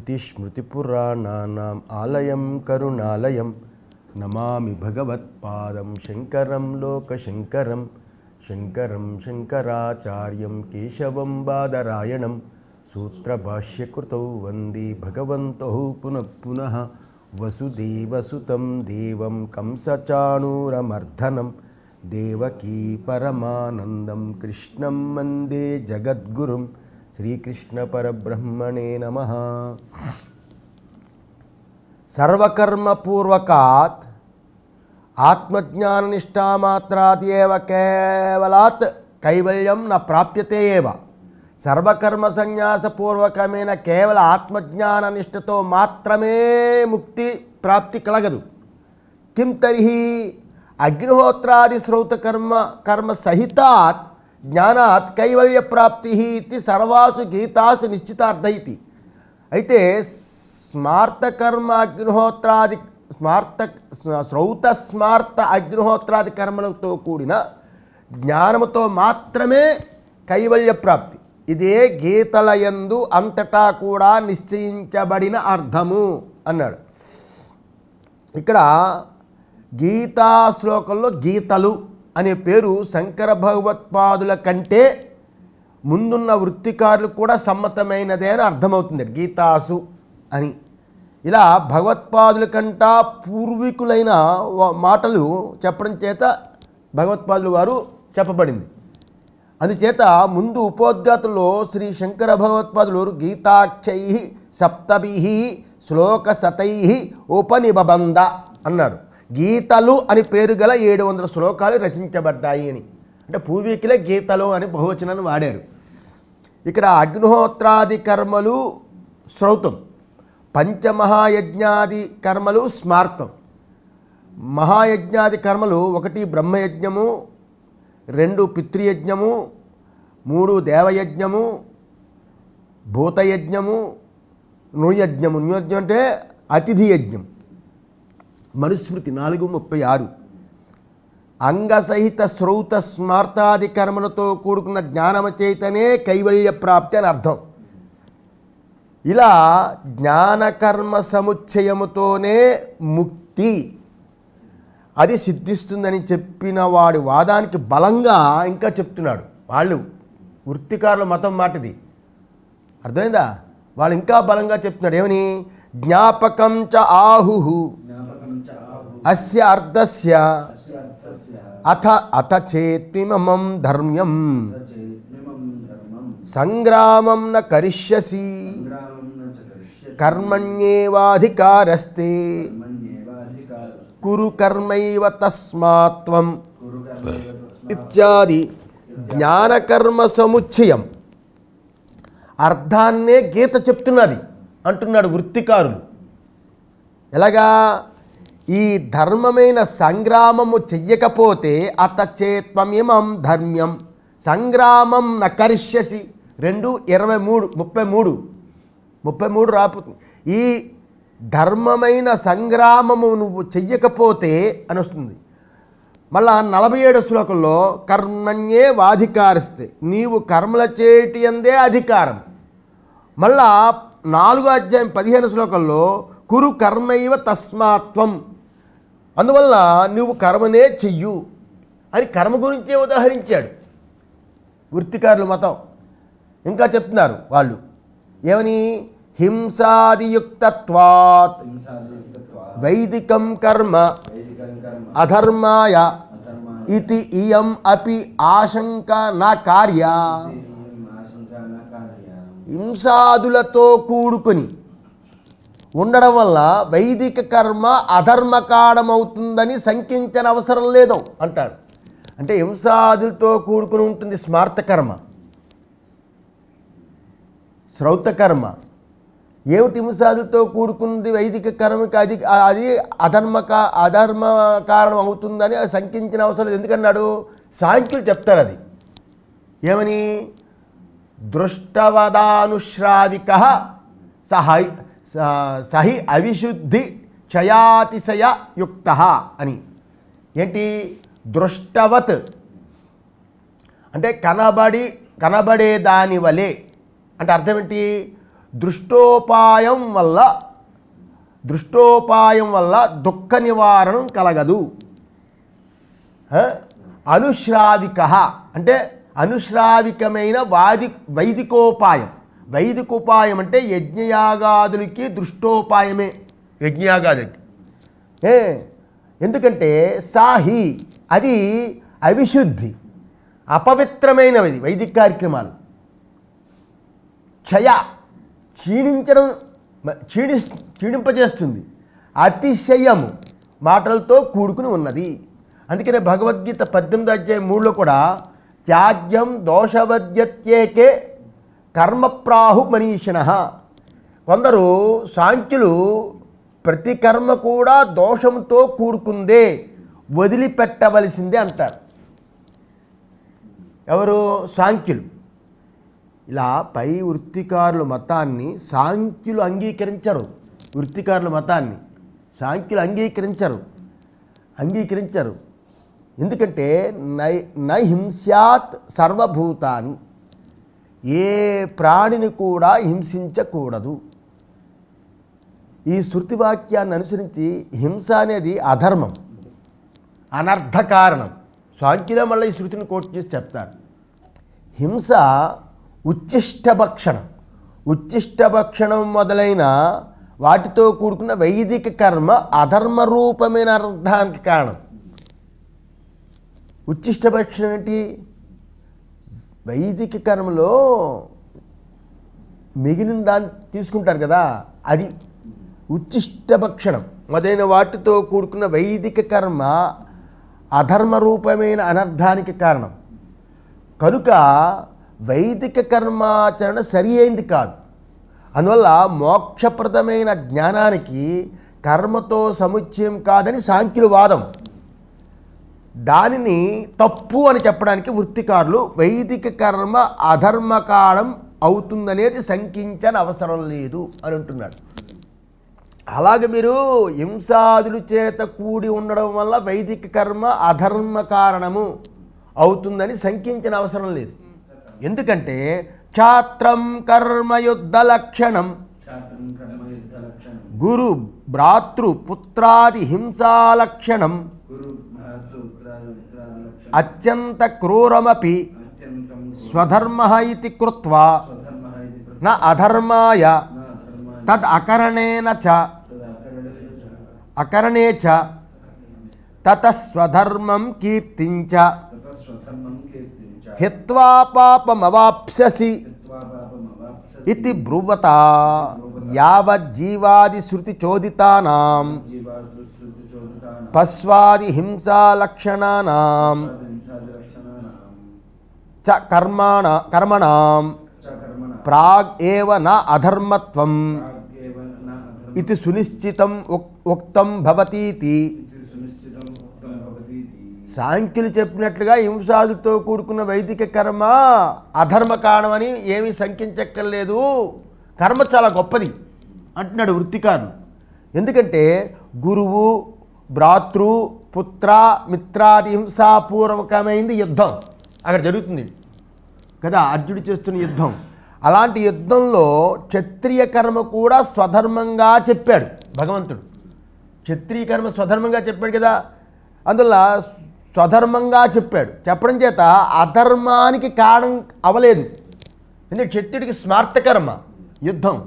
శృతిస్మృతిపురాణానాం ఆలయం కరుణాలయం నమామి భగవత్పాదం శంకరం లోకశంకరం శంకరం శంకరాచార్యం కేశవం బాదరాయణం సూత్రభాష్యకృతౌ వందే భగవంతౌ పునః పునః వసుదేవసుతం దేవం కంసచాణూరమర్ధనం దేవకీ పరమానందం కృష్ణం వందే జగద్గురుం శ్రీకృష్ణ పరబ్రహ్మణే నమః. సర్వకర్మపూర్వకాత్ ఆత్మజ్ఞాననిష్టామాత్రాత్ ఏవ కేవలాత్ కైవల్యం న ప్రాప్యతే ఏవ. సర్వకర్మ సన్యాసపూర్వకమైన కేవల ఆత్మజ్ఞాన నిష్ఠతో మాత్రమే ముక్తి ప్రాప్తి కలగదు. కిం తర్హి అగ్నిహోత్రాది శ్రౌత కర్మ సహితాత్ జ్ఞానాత్ కైవల్య ప్రాప్తి ఇది సర్వాసు గీతాసు నిశ్చితార్థ ఇది. అయితే స్మార్తకర్మ అగ్నిహోత్రాది శ్రౌత స్మార్త అగ్నిహోత్రాది కర్మలతో కూడిన జ్ఞానముతో మాత్రమే కైవల్య ప్రాప్తి. ఇదే గీతలయందు అంతటా కూడా నిశ్చయించబడిన అర్థము అన్నాడు. ఇక్కడ గీతా శ్లోకంలో గీతలు అనే పేరు శంకర భగవత్పాదుల కంటే ముందున్న వృత్తికారులు కూడా సమ్మతమైనదే అని అర్థమవుతుంది. గీతాసు అని ఇలా భగవత్పాదుల కంటా పూర్వీకులైన మాటలు చెప్పడం చేత భగవత్పాదులు వారు చెప్పబడింది. అందుచేత ముందు ఉపోద్ఘాతంలో శ్రీ శంకర భగవత్పాదులు గీతాక్షై సప్తభి శ్లోకశతై ఉపనిబంధ అన్నాడు. గీతలు అని పేరు గల 700 శ్లోకాలు రచించబడ్డాయి అని. అంటే పూర్వీకులే గీతలు అని బహువచనాన్ని వాడారు. ఇక్కడ అగ్నిహోత్రాది కర్మలు శ్రౌతం, పంచమహాయజ్ఞాది కర్మలు స్మార్తం. మహాయజ్ఞాది కర్మలు 1 బ్రహ్మయజ్ఞము, 2 పితృయజ్ఞము, 3 దేవయజ్ఞము, భూతయజ్ఞము, నృయజ్ఞము. నృయజ్ఞం అంటే అతిథి యజ్ఞం. మనుస్మృతి 4:36. అంగసహిత శ్రౌత స్మార్తాది కర్మలతో కూడుకున్న జ్ఞానమ చేతనే కైవల్య ప్రాప్తి అని అర్థం. ఇలా జ్ఞానకర్మ సముచ్చయముతోనే ముక్తి అది సిద్ధిస్తుందని చెప్పిన వాడి వాదానికి బలంగా ఇంకా చెప్తున్నాడు. వాళ్ళు వృత్తికారుల మతం మాటది, అర్థమైందా? వాళ్ళు ఇంకా బలంగా చెప్తున్నాడు. ఏమని? జ్ఞాపకం చ ఆహు అస్య అర్థస్య అథ చేత్మిమం ధర్మ్యం సంగ్రామం న కరిష్యసి కర్మణ్యేవాధికారస్తే కురు కర్మైవ తస్మాత్వం ఇత్యాది జ్ఞానకర్మ సముచ్చయం అర్థాన్నే గీత చెప్తున్నది అంటున్నాడు వృత్తికారులు. ఎలాగా? ఈ ధర్మమైన సంగ్రామము చెయ్యకపోతే అతచేత్వమిమం ధర్మ్యం సంగ్రామం న కరిష్యసి. 2:23 రాపుతుంది. ఈ ధర్మమైన సంగ్రామము నువ్వు చెయ్యకపోతే అని వస్తుంది. మళ్ళా 47 శ్లోకంలో కర్మణ్యే వాధికారిస్తే నీవు కర్మల చేటి అందే అధికారం. మళ్ళా 4వ అధ్యాయం 15 శ్లోకంలో కురు కర్మైవ తస్మాత్వం, అందువల్ల నువ్వు కర్మనే చెయ్యు అని కర్మ గురించే ఉదాహరించాడు వృత్తికారుల మతం. ఇంకా చెప్తున్నారు వాళ్ళు ఏమని? హింసాదియుక్తత్వాత్ వైదికం కర్మ అధర్మాయ ఇతి ఇయం అపి ఆశంక నా కార్య. హింసాదులతో కూడుకొని ఉండడం వల్ల వైదిక కర్మ అధర్మకాడమవుతుందని శంకించని అవసరం లేదు అంటారు. అంటే హింసాదులతో కూడుకుని ఉంటుంది స్మార్త కర్మ, శ్రౌత కర్మ. ఏమిటి హింసాదులతో కూడుకుంది వైదిక కర్మకి? అది అధర్మ కారణం అవుతుందని శంకించిన అవసరం లేదు. ఎందుకన్నాడు? సాంఖ్యులు చెప్తాడు అది. ఏమని? దృష్టవదానుశ్రావిక సహి అవిశుద్ధి క్షయాతిశయ యుక్త అని. ఏంటి? దృష్టవత్ అంటే కనబడే దాని వలె అంటే అర్థం ఏంటి? దృష్టోపాయం వల్ల దుఃఖ నివారణం కలగదు. అనుశ్రావిక అంటే అనుశ్రావికమైన వైదికోపాయం అంటే యజ్ఞయాగాదులకి దృష్టోపాయమే. యజ్ఞయాగాదులకి ఎందుకంటే సాహి అది అవిశుద్ధి, అపవిత్రమైనవి వైదిక కార్యక్రమాలు. క్షీణింపజేస్తుంది, అతిశయము మాటలతో కూడుకుని ఉన్నది. అందుకనే భగవద్గీత 18:3 కూడా త్యాజ్యం దోషవద్యత్యేకే కర్మప్రాహు మనీషిణ. కొందరు సాంఖ్యులు ప్రతి కర్మ కూడా దోషంతో కూడుకుందే, వదిలిపెట్టవలసిందే అంటారు. ఎవరు? సాంఖ్యులు. ఇలా పై వృత్తికారుల మతాన్ని సాంఖ్యులు అంగీకరించరు. వృత్తికారుల మతాన్ని సాంఖ్యులు అంగీకరించరు. ఎందుకంటే నహింస్యాత్ సర్వభూతాని, ఏ ప్రాణిని కూడా హింసించకూడదు. ఈ శృతి వాక్యాన్ని అనుసరించి హింస అనేది అధర్మం, అనర్థ కారణం. సాంఖ్యులే మళ్ళీ ఈ శృతిని కోట్ చేసి చెప్తారు. హింస ఉచ్చిష్టభక్షణం మొదలైన వాటితో కూడుకున్న వైదిక కర్మ అధర్మ రూపమైన అర్థానికి కారణం. ఉచ్చిష్టభక్షణం ఏంటి? వైదిక కర్మలో మిగిలిన దాన్ని తీసుకుంటారు కదా, అది ఉచ్చిష్టభక్షణం మొదలైన వాటితో కూడుకున్న వైదిక కర్మ అధర్మ రూపమైన అనర్థానికి కారణం. కనుక వైదిక కర్మాచరణ సరి అయింది కాదు. అందువల్ల మోక్షప్రదమైన జ్ఞానానికి కర్మతో సముచ్చయం కాదని సాంఖ్యుల వాదం. దానిని తప్పు అని చెప్పడానికి వృత్తికారులు వైదిక కర్మ అధర్మకాలం అవుతుందనేది శంకించని అవసరం లేదు అని అంటున్నాడు. అలాగే మీరు హింసాదుల చేత కూడి ఉండడం వల్ల వైదిక కర్మ అధర్మ కారణము అవుతుందని శంకించిన అవసరం లేదు. ఎందుకంటే క్షాత్రం కర్మయుద్ధ లక్షణం గురు భ్రాతృ పుత్రాది హింసాలక్షణం అత్యంత క్రూరమపి స్వధర్మః ఇతి కృత్వా న అధర్మాయ తద్ అకరణే చ తత స్వధర్మం కీర్తించ హిత్వా పాపమవాప్స్యసి ఇతి బ్రువత యావజ్జీవాది శృతి చోదితానాం పశ్వాది హింసా లక్షణానాం చ కర్మణాం ప్రాగ్ ఏవ న అధర్మత్వం ఇది సునిశ్చితం ఉక్తం భవతీతి. సాంఖ్యులు చెప్పినట్లుగా హింసాదుతో కూడుకున్న వైదిక కర్మ అధర్మ కారణమని ఏమీ శంకించక్కర్లేదు. కర్మ చాలా గొప్పది అంటున్నాడు వృత్తికారులు. ఎందుకంటే గురువు భ్రాతృ పుత్ర మిత్రాది హింసాపూర్వకమైంది యుద్ధం అక్కడ జరుగుతుంది కదా, అర్జునుడు చేస్తున్న యుద్ధం. అలాంటి యుద్ధంలో క్షత్రియ కర్మ కూడా స్వధర్మంగా చెప్పాడు భగవంతుడు. క్షత్రియ కర్మ స్వధర్మంగా చెప్పాడు కదా, అందువల్ల స్వధర్మంగా చెప్పడం చేత అధర్మానికి కారణం అవలేదు. అంటే క్షత్రుడికి స్మార్తకర్మ యుద్ధం,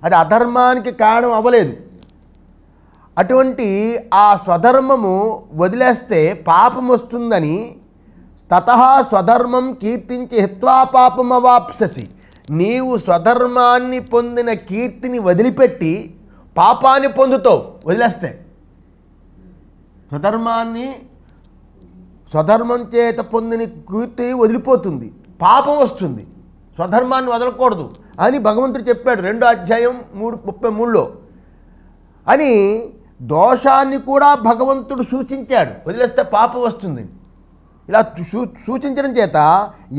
అది అధర్మానికి కారణం అవలేదు. అటువంటి ఆ స్వధర్మము వదిలేస్తే పాపం వస్తుందని తతః స్వధర్మం కీర్తించి హిత్వా పాపమవాప్స్యసి. నీవు స్వధర్మాన్ని పొందిన కీర్తిని వదిలిపెట్టి పాపాన్ని పొందుతావు వదిలేస్తే. స్వధర్మం చేత పొందిన కీర్తి వదిలిపోతుంది, పాపం వస్తుంది. స్వధర్మాన్ని వదలకూడదు అని భగవంతుడు చెప్పాడు 2వ అధ్యాయం 33లో. అని దోషాన్ని కూడా భగవంతుడు సూచించాడు, వదిలేస్తే పాపం వస్తుంది. ఇలా సూచించడం చేత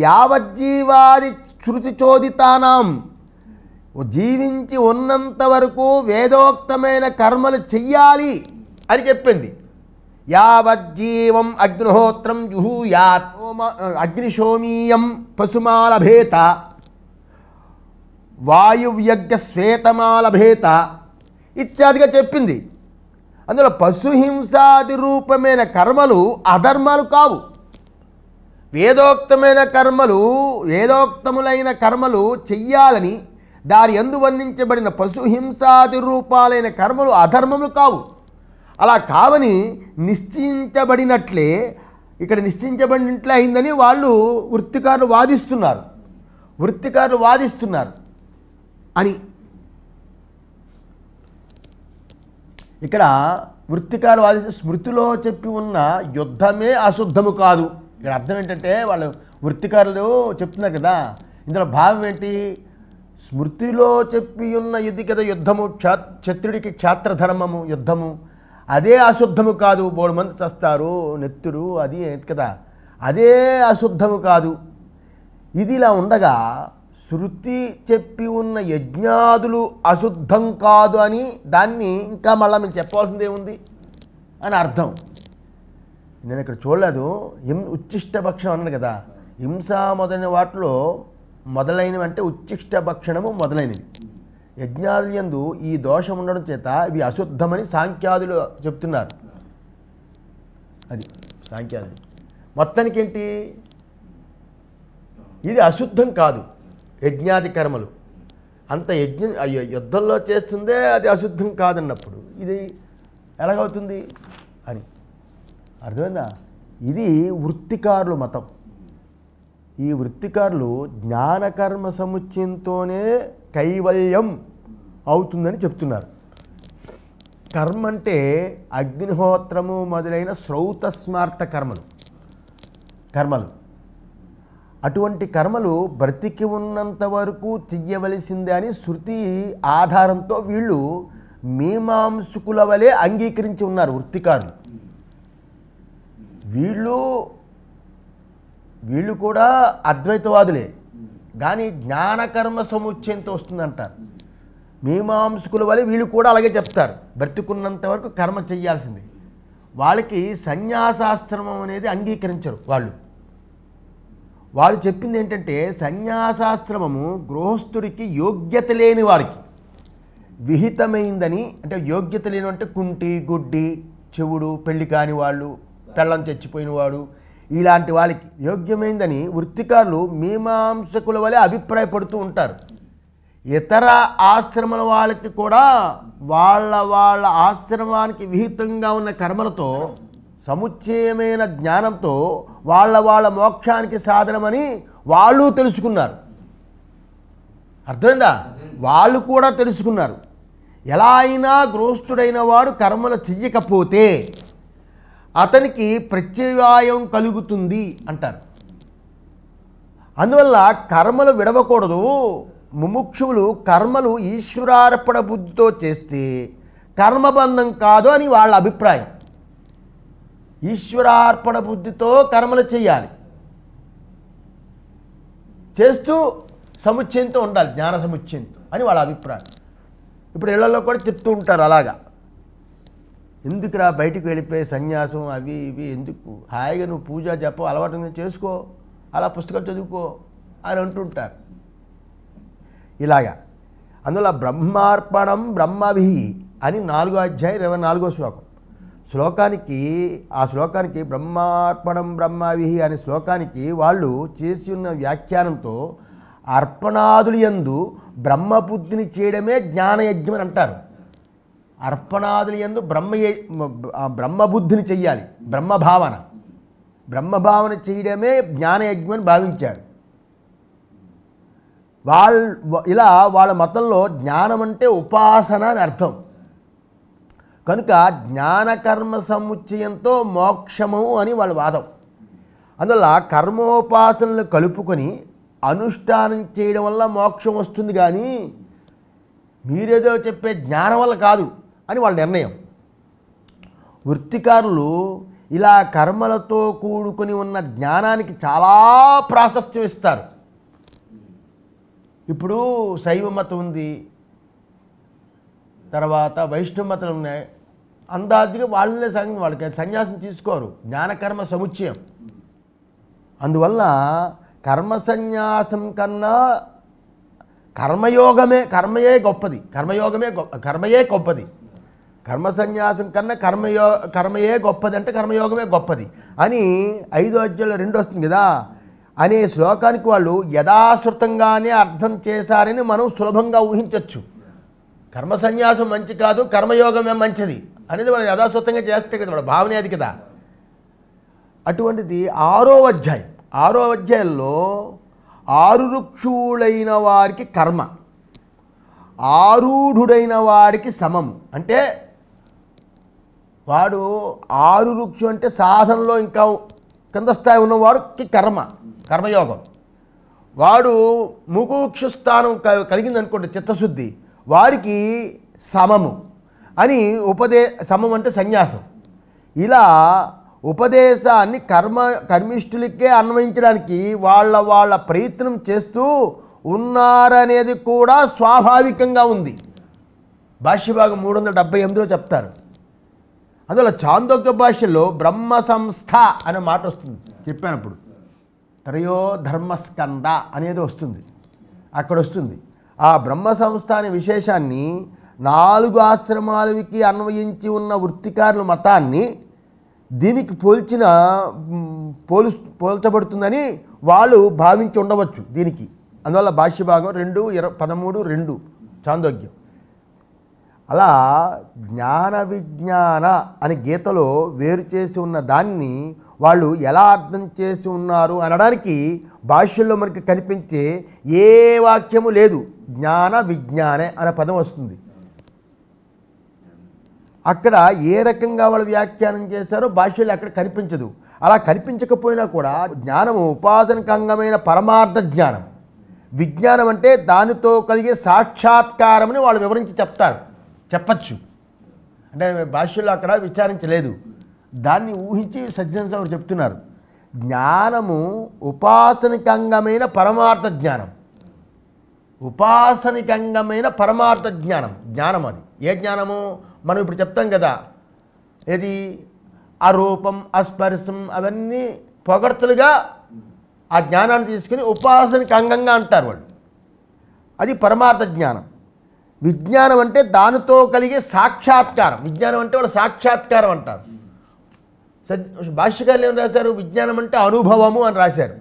యావజ్జీవాది శృతి చోదితానాం, జీవించి ఉన్నంత వరకు వేదోక్తమైన కర్మలు చెయ్యాలి అని చెప్పింది. యావజ్జీవం అగ్నిహోత్రం జుహూయాత్ అగ్నిశోమీయం పశుమాలభేత. వాయువ్యజ్ఞ శ్వేతమాలభేత ఇత్యాదిగా చెప్పింది. అందులో పశుహింసాది రూపమైన కర్మలు అధర్మాలు కావు. వేదోక్తములైన కర్మలు చెయ్యాలని దాని యందు వర్ణించబడిన పశుహింసాది రూపాలైన కర్మలు అధర్మములు కావు. అలా కావని నిశ్చయించబడినట్లే ఇక్కడ నిశ్చయించబడినట్లే అయిందని వాళ్ళు వృత్తికారులు వాదిస్తున్నారు అని ఇక్కడ వృత్తికారులు వాదిస్తే స్మృతిలో చెప్పి ఉన్న యుద్ధమే అశుద్ధము కాదు. ఇక్కడ అర్థం ఏంటంటే వాళ్ళు వృత్తికారులు చెప్తున్నారు కదా, ఇందులో భావం ఏంటి? స్మృతిలో చెప్పి ఉన్న ఇది కదా యుద్ధము, క్షత్రుడికి క్షాత్రధర్మము యుద్ధము, అదే అశుద్ధము కాదు. 3 మంది చస్తారు, నెత్తురు అది కదా, అదే అశుద్ధము కాదు. ఇది ఇలా ఉండగా శృతి చెప్పి ఉన్న యజ్ఞాదులు అశుద్ధం కాదు అని దాన్ని ఇంకా మళ్ళీ మేము చెప్పాల్సిందే ఉంది అని అర్థం. నేను ఇక్కడ చూడలేదు. ఉచ్చిష్ట భక్షణం అన్నాడు కదా, హింస మొదలైన వాటిలో మొదలైనవి అంటే ఉచ్చిష్ట భక్షణము మొదలైనవి. యజ్ఞాదుల యందు ఈ దోషం ఉండడం చేత ఇవి అశుద్ధమని సాంఖ్యాదులు చెప్తున్నారు. అది సాంఖ్యాదులు మొత్తానికి ఏంటి, ఇది అశుద్ధం కాదు. యజ్ఞాది కర్మలు అంత యుద్ధంలో చేస్తుందే అది అశుద్ధం కాదన్నప్పుడు ఇది ఎలాగవుతుంది అని అర్థమైందా? ఇది వృత్తికారుల మతం. ఈ వృత్తికారులు జ్ఞానకర్మ సముచ్చయంతోనే కైవల్యం అవుతుందని చెప్తున్నారు. కర్మ అంటే అగ్నిహోత్రము మొదలైన శ్రౌతస్మార్త కర్మలు. అటువంటి కర్మలు బ్రతికి ఉన్నంత వరకు చెయ్యవలసిందే అని శృతి ఆధారంతో వీళ్ళు మీమాంసుకుల వలె అంగీకరించి ఉన్నారు వృత్తికారులు. వీళ్ళు కూడా అద్వైతవాదులే, కానీ జ్ఞానకర్మ సముచ్చయంతో వస్తుందంటారు. మీమాంసుకుల వలె వీళ్ళు కూడా అలాగే చెప్తారు, బ్రతికున్నంత వరకు కర్మ చెయ్యాల్సింది. వాళ్ళకి సన్యాసాశ్రమం అనేది అంగీకరించరు. వాళ్ళు చెప్పింది ఏంటంటే సన్యాసాశ్రమము గృహస్థుడికి యోగ్యత లేని వారికి విహితమైందని. అంటే యోగ్యత లేని అంటే కుంటి, గుడ్డి, చెవుడు, పెళ్లి కాని వాళ్ళు, పెళ్ళం చచ్చిపోయిన వాడు, ఇలాంటి వాళ్ళకి యోగ్యమైందని వృత్తికారులు మీమాంసకుల వలె అభిప్రాయపడుతూ ఉంటారు. ఇతర ఆశ్రమాల వాళ్ళకి కూడా వాళ్ళ ఆశ్రమానికి విహితంగా ఉన్న కర్మలతో సముచ్చయమైన జ్ఞానంతో వాళ్ళ మోక్షానికి సాధనమని వాళ్ళు తెలుసుకున్నారు. అర్థమైందా? వాళ్ళు కూడా తెలుసుకున్నారు. ఎలా అయినా గృహస్థుడైన వాడు కర్మలు చెయ్యకపోతే అతనికి ప్రత్యవాయం కలుగుతుంది అంటారు. అందువల్ల కర్మలు విడవకూడదు. ముముక్షువులు కర్మలు ఈశ్వరార్పణ బుద్ధితో చేస్తే కర్మబంధం కాదు అని వాళ్ళ అభిప్రాయం. ఈశ్వరార్పణ బుద్ధితో కర్మలు చేయాలి, చేస్తూ సముచ్చయంతో ఉండాలి, జ్ఞాన సముచ్చయంతో అని వాళ్ళ అభిప్రాయం. ఇప్పుడు ఇళ్లలో కూడా చెప్తూ ఉంటారు అలాగా, ఎందుకురా బయటికి వెళ్ళిపోయి సన్యాసం అవి ఇవి ఎందుకు, హాయిగా నువ్వు పూజ జపం అలవాటు చేసుకో, అలా పుస్తకం చదువుకో అని అంటుంటారు ఇలాగా. అందువల్ల బ్రహ్మార్పణం బ్రహ్మభి అని 4వ అధ్యాయం 24వ శ్లోకం. ఆ శ్లోకానికి బ్రహ్మార్పణం బ్రహ్మభి అనే శ్లోకానికి వాళ్ళు చేసి ఉన్న వ్యాఖ్యానంతో అర్పణాదులు యందు బ్రహ్మబుద్ధిని చేయడమే జ్ఞానయజ్ఞం అని అంటారు. అర్పణాదులు యందు బ్రహ్మబుద్ధిని చెయ్యాలి, బ్రహ్మభావన చేయడమే జ్ఞానయజ్ఞం అని భావించారు. వాళ్ళ మతంలో జ్ఞానం అంటే ఉపాసన అని అర్థం. కనుక జ్ఞానకర్మ సముచ్చయంతో మోక్షము అని వాళ్ళ వాదం. అందువల్ల కర్మోపాసనలు కలుపుకొని అనుష్ఠానం చేయడం వల్ల మోక్షం వస్తుంది, కానీ మీరేదో చెప్పే జ్ఞానం వల్ల కాదు అని వాళ్ళ నిర్ణయం. వృత్తికారులు ఇలా కర్మలతో కూడుకొని ఉన్న జ్ఞానానికి చాలా ప్రాశస్త్యం ఇస్తారు. ఇప్పుడు శైవ మతం ఉంది, తర్వాత వైష్ణవ మతాలు ఉన్నాయి. అందాజుగా వాళ్ళకి సన్యాసం తీసుకోరు, జ్ఞానకర్మ సముచ్చయం. అందువల్ల కర్మ సన్యాసం కన్నా కర్మయే గొప్పది, కర్మయే గొప్పది. కర్మ సన్యాసం కన్నా కర్మయే గొప్పది అంటే కర్మయోగమే గొప్పది అని 5వ అధ్యాయంలో 2 వస్తుంది కదా అనే శ్లోకానికి వాళ్ళు యథాశ్రుతంగానే అర్థం చేశారని మనం సులభంగా ఊహించవచ్చు. కర్మ సన్యాసం మంచి కాదు, కర్మయోగమే మంచిది అనేది వాళ్ళు యథాశ్రుతంగా చేస్తే కదా, వాళ్ళ భావనే అది కదా. అటువంటిది 6వ అధ్యాయంలో ఆరురుక్షులైన వారికి కర్మ, ఆరూఢుడైన వారికి సమము. అంటే వాడు ఆరురుక్షు అంటే సాధనలో ఇంకా కింద స్థాయి ఉన్నవాడికి కర్మయోగం. వాడు ముముక్షు స్థానం కలిగిందనుకోండి, చిత్తశుద్ధి, వాడికి సమము అని సమం అంటే సన్యాసం. ఇలా ఉపదేశాన్ని కర్మిష్ఠులకే అన్వయించడానికి వాళ్ళ ప్రయత్నం చేస్తూ ఉన్నారనేది కూడా స్వాభావికంగా ఉంది. భాష్యభాగం 378లో చెప్తారు. అందువల్ల చాందోగ్య భాషలో బ్రహ్మ సంస్థ అనే మాట వస్తుంది, చెప్పానప్పుడు త్రయో ధర్మస్కంద అనేది వస్తుంది, అక్కడ వస్తుంది. ఆ బ్రహ్మ సంస్థ అనే విశేషాన్ని 4 ఆశ్రమాలకి అన్వయించి ఉన్న వృత్తికారుల మతాన్ని దీనికి పోల్చబడుతుందని వాళ్ళు భావించి ఉండవచ్చు దీనికి. అందువల్ల భాష్యభాగం 2:13 చాందోగ్యం. అలా జ్ఞాన విజ్ఞాన అని గీతలో వేరు చేసి ఉన్న దాన్ని వాళ్ళు ఎలా అర్థం చేసి ఉన్నారు అనడానికి భాష్యంలో మనకి కనిపించే ఏ వాక్యము లేదు. జ్ఞాన విజ్ఞానే అనే పదం వస్తుంది. అక్కడ ఏ రకంగా వాళ్ళు వ్యాఖ్యానం చేశారో భాష్యంలో అక్కడ కనిపించదు. అలా కనిపించకపోయినా కూడా జ్ఞానము ఉపాసనకు అంగమైన పరమార్థ జ్ఞానం, విజ్ఞానం అంటే దానితో కలిగే సాక్షాత్కారమని వాళ్ళు వివరించి చెప్పచ్చు. అంటే భాష్యంలో అక్కడ విచారించలేదు, దాన్ని ఊహించి సజ్జన చెప్తున్నారు. జ్ఞానము ఉపాసనికంగమైన పరమార్థ జ్ఞానం, జ్ఞానం అది. ఏ జ్ఞానము? మనం ఇప్పుడు చెప్తాం కదా, ఏది అరూపం అస్పర్శం అవన్నీ పొగడ్తలుగా ఆ జ్ఞానాన్ని తీసుకుని ఉపాసనకి అంగంగా అంటారు వాళ్ళు, అది పరమార్థ జ్ఞానం. విజ్ఞానం అంటే దానితో కలిగే సాక్షాత్కారం, విజ్ఞానం అంటే వాళ్ళు సాక్షాత్కారం అంటారు. భాష్యకారులు ఏమని రాశారు? విజ్ఞానం అంటే అనుభవము అని రాశారు.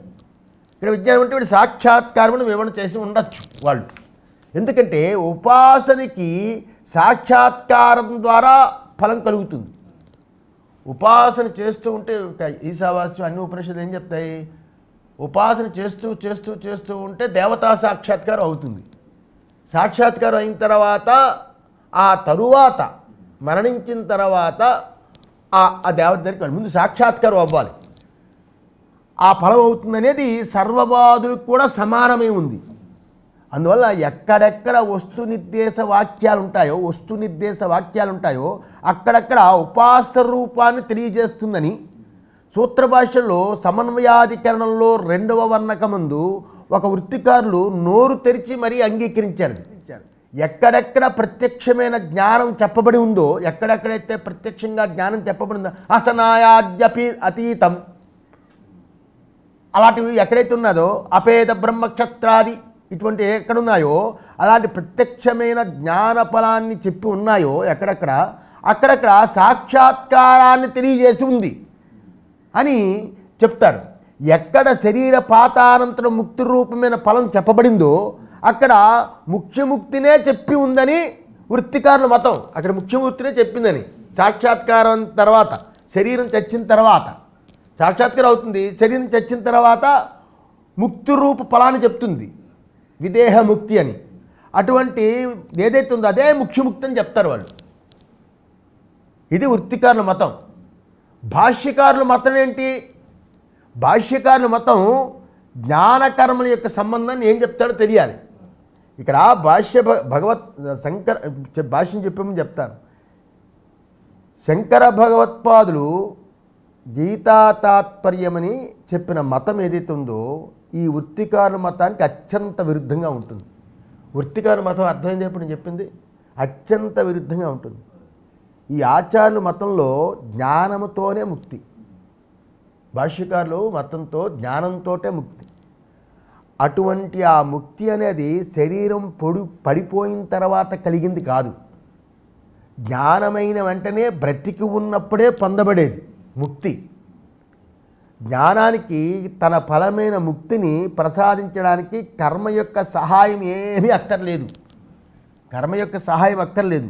ఇక్కడ విజ్ఞానం అంటే వీడు సాక్షాత్కారం అని వివరణ చేసి ఉండొచ్చు వాళ్ళు. ఎందుకంటే ఉపాసనకి సాక్షాత్కారం ద్వారా ఫలం కలుగుతుంది. ఉపాసన చేస్తూ ఉంటే ఈశావాస్యం అన్ని ఉపనిషత్తులు ఏం చెప్తాయి? ఉపాసన చేస్తూ చేస్తూ చేస్తూ ఉంటే దేవతా సాక్షాత్కారం అవుతుంది. సాక్షాత్కారం అయిన తర్వాత ఆ తరువాత మరణించిన తర్వాత ఆ దేవత దగ్గరికి ముందు సాక్షాత్కారం అవ్వాలి, ఆ ఫలం అవుతుందనేది సర్వవాదులకు కూడా సమానమే ఉంది. అందువల్ల ఎక్కడెక్కడ వస్తు నిర్దేశ వాక్యాలు ఉంటాయో అక్కడక్కడ ఉపాస రూపాన్ని తెలియజేస్తుందని సూత్ర భాషల్లో సమన్వయాధికరణంలో 2వ వర్ణక ముందు ఒక వృత్తికారులు నోరు తెరిచి మరీ అంగీకరించారు. ఎక్కడెక్కడ ప్రత్యక్షమైన జ్ఞానం చెప్పబడి ఉందో, ఎక్కడెక్కడైతే ప్రత్యక్షంగా జ్ఞానం చెప్పబడిందో అసనాయాద్యపి అతీతం అలాంటివి ఎక్కడైతే ఉన్నదో, అపేద బ్రహ్మక్షత్రాది ఇటువంటి ఎక్కడున్నాయో అలాంటి ప్రత్యక్షమైన జ్ఞాన ఫలాన్ని చెప్పి ఉన్నాయో అక్కడక్కడ సాక్షాత్కారాన్ని తెలియజేసి ఉంది అని చెప్తారు. ఎక్కడ శరీర పాతానంతరం ముక్తి రూపమైన ఫలం చెప్పబడిందో అక్కడ ముఖ్యముక్తినే చెప్పి ఉందని వృత్తికారుల మతం. అక్కడ ముఖ్యముక్తినే చెప్పిందని, సాక్షాత్కారం తర్వాత శరీరం చచ్చిన తర్వాత సాక్షాత్కారం అవుతుంది, శరీరం చచ్చిన తర్వాత ముక్తి రూప ఫలాన్ని చెప్తుంది, విదేహముక్తి అని. అటువంటి ఏదైతే ఉందో అదే ముఖ్యముక్తి అని చెప్తారు వాళ్ళు. ఇది వృత్తికారుల మతం. భాష్యకారుల మతం ఏంటి? భాష్యకారుల మతం జ్ఞానకర్మల యొక్క సంబంధాన్ని ఏం చెప్తాడో తెలియాలి. ఇక్కడ భాష్యం చెప్పామని చెప్తాను. శంకర భగవత్పాదులు గీతా తాత్పర్యమని చెప్పిన మతం ఏదైతే ఉందో ఈ వృత్తికారుల మతానికి అత్యంత విరుద్ధంగా ఉంటుంది. వృత్తికారుల మతం అర్థమైంది ఎప్పుడు నేను చెప్పింది? అత్యంత విరుద్ధంగా ఉంటుంది. ఈ ఆచార్యుల మతంలో జ్ఞానముతోనే ముక్తి, భాష్యకారులు మతంతో జ్ఞానంతోటే ముక్తి. అటువంటి ఆ ముక్తి అనేది శరీరం పడిపోయిన తర్వాత కలిగింది కాదు. జ్ఞానమైన వెంటనే బ్రతికి ఉన్నప్పుడే పొందబడేది ముక్తి. జ్ఞానానికి తన ఫలమైన ముక్తిని ప్రసాదించడానికి కర్మ యొక్క సహాయం ఏమీ అక్కర్లేదు. కర్మ యొక్క సహాయం అక్కర్లేదు.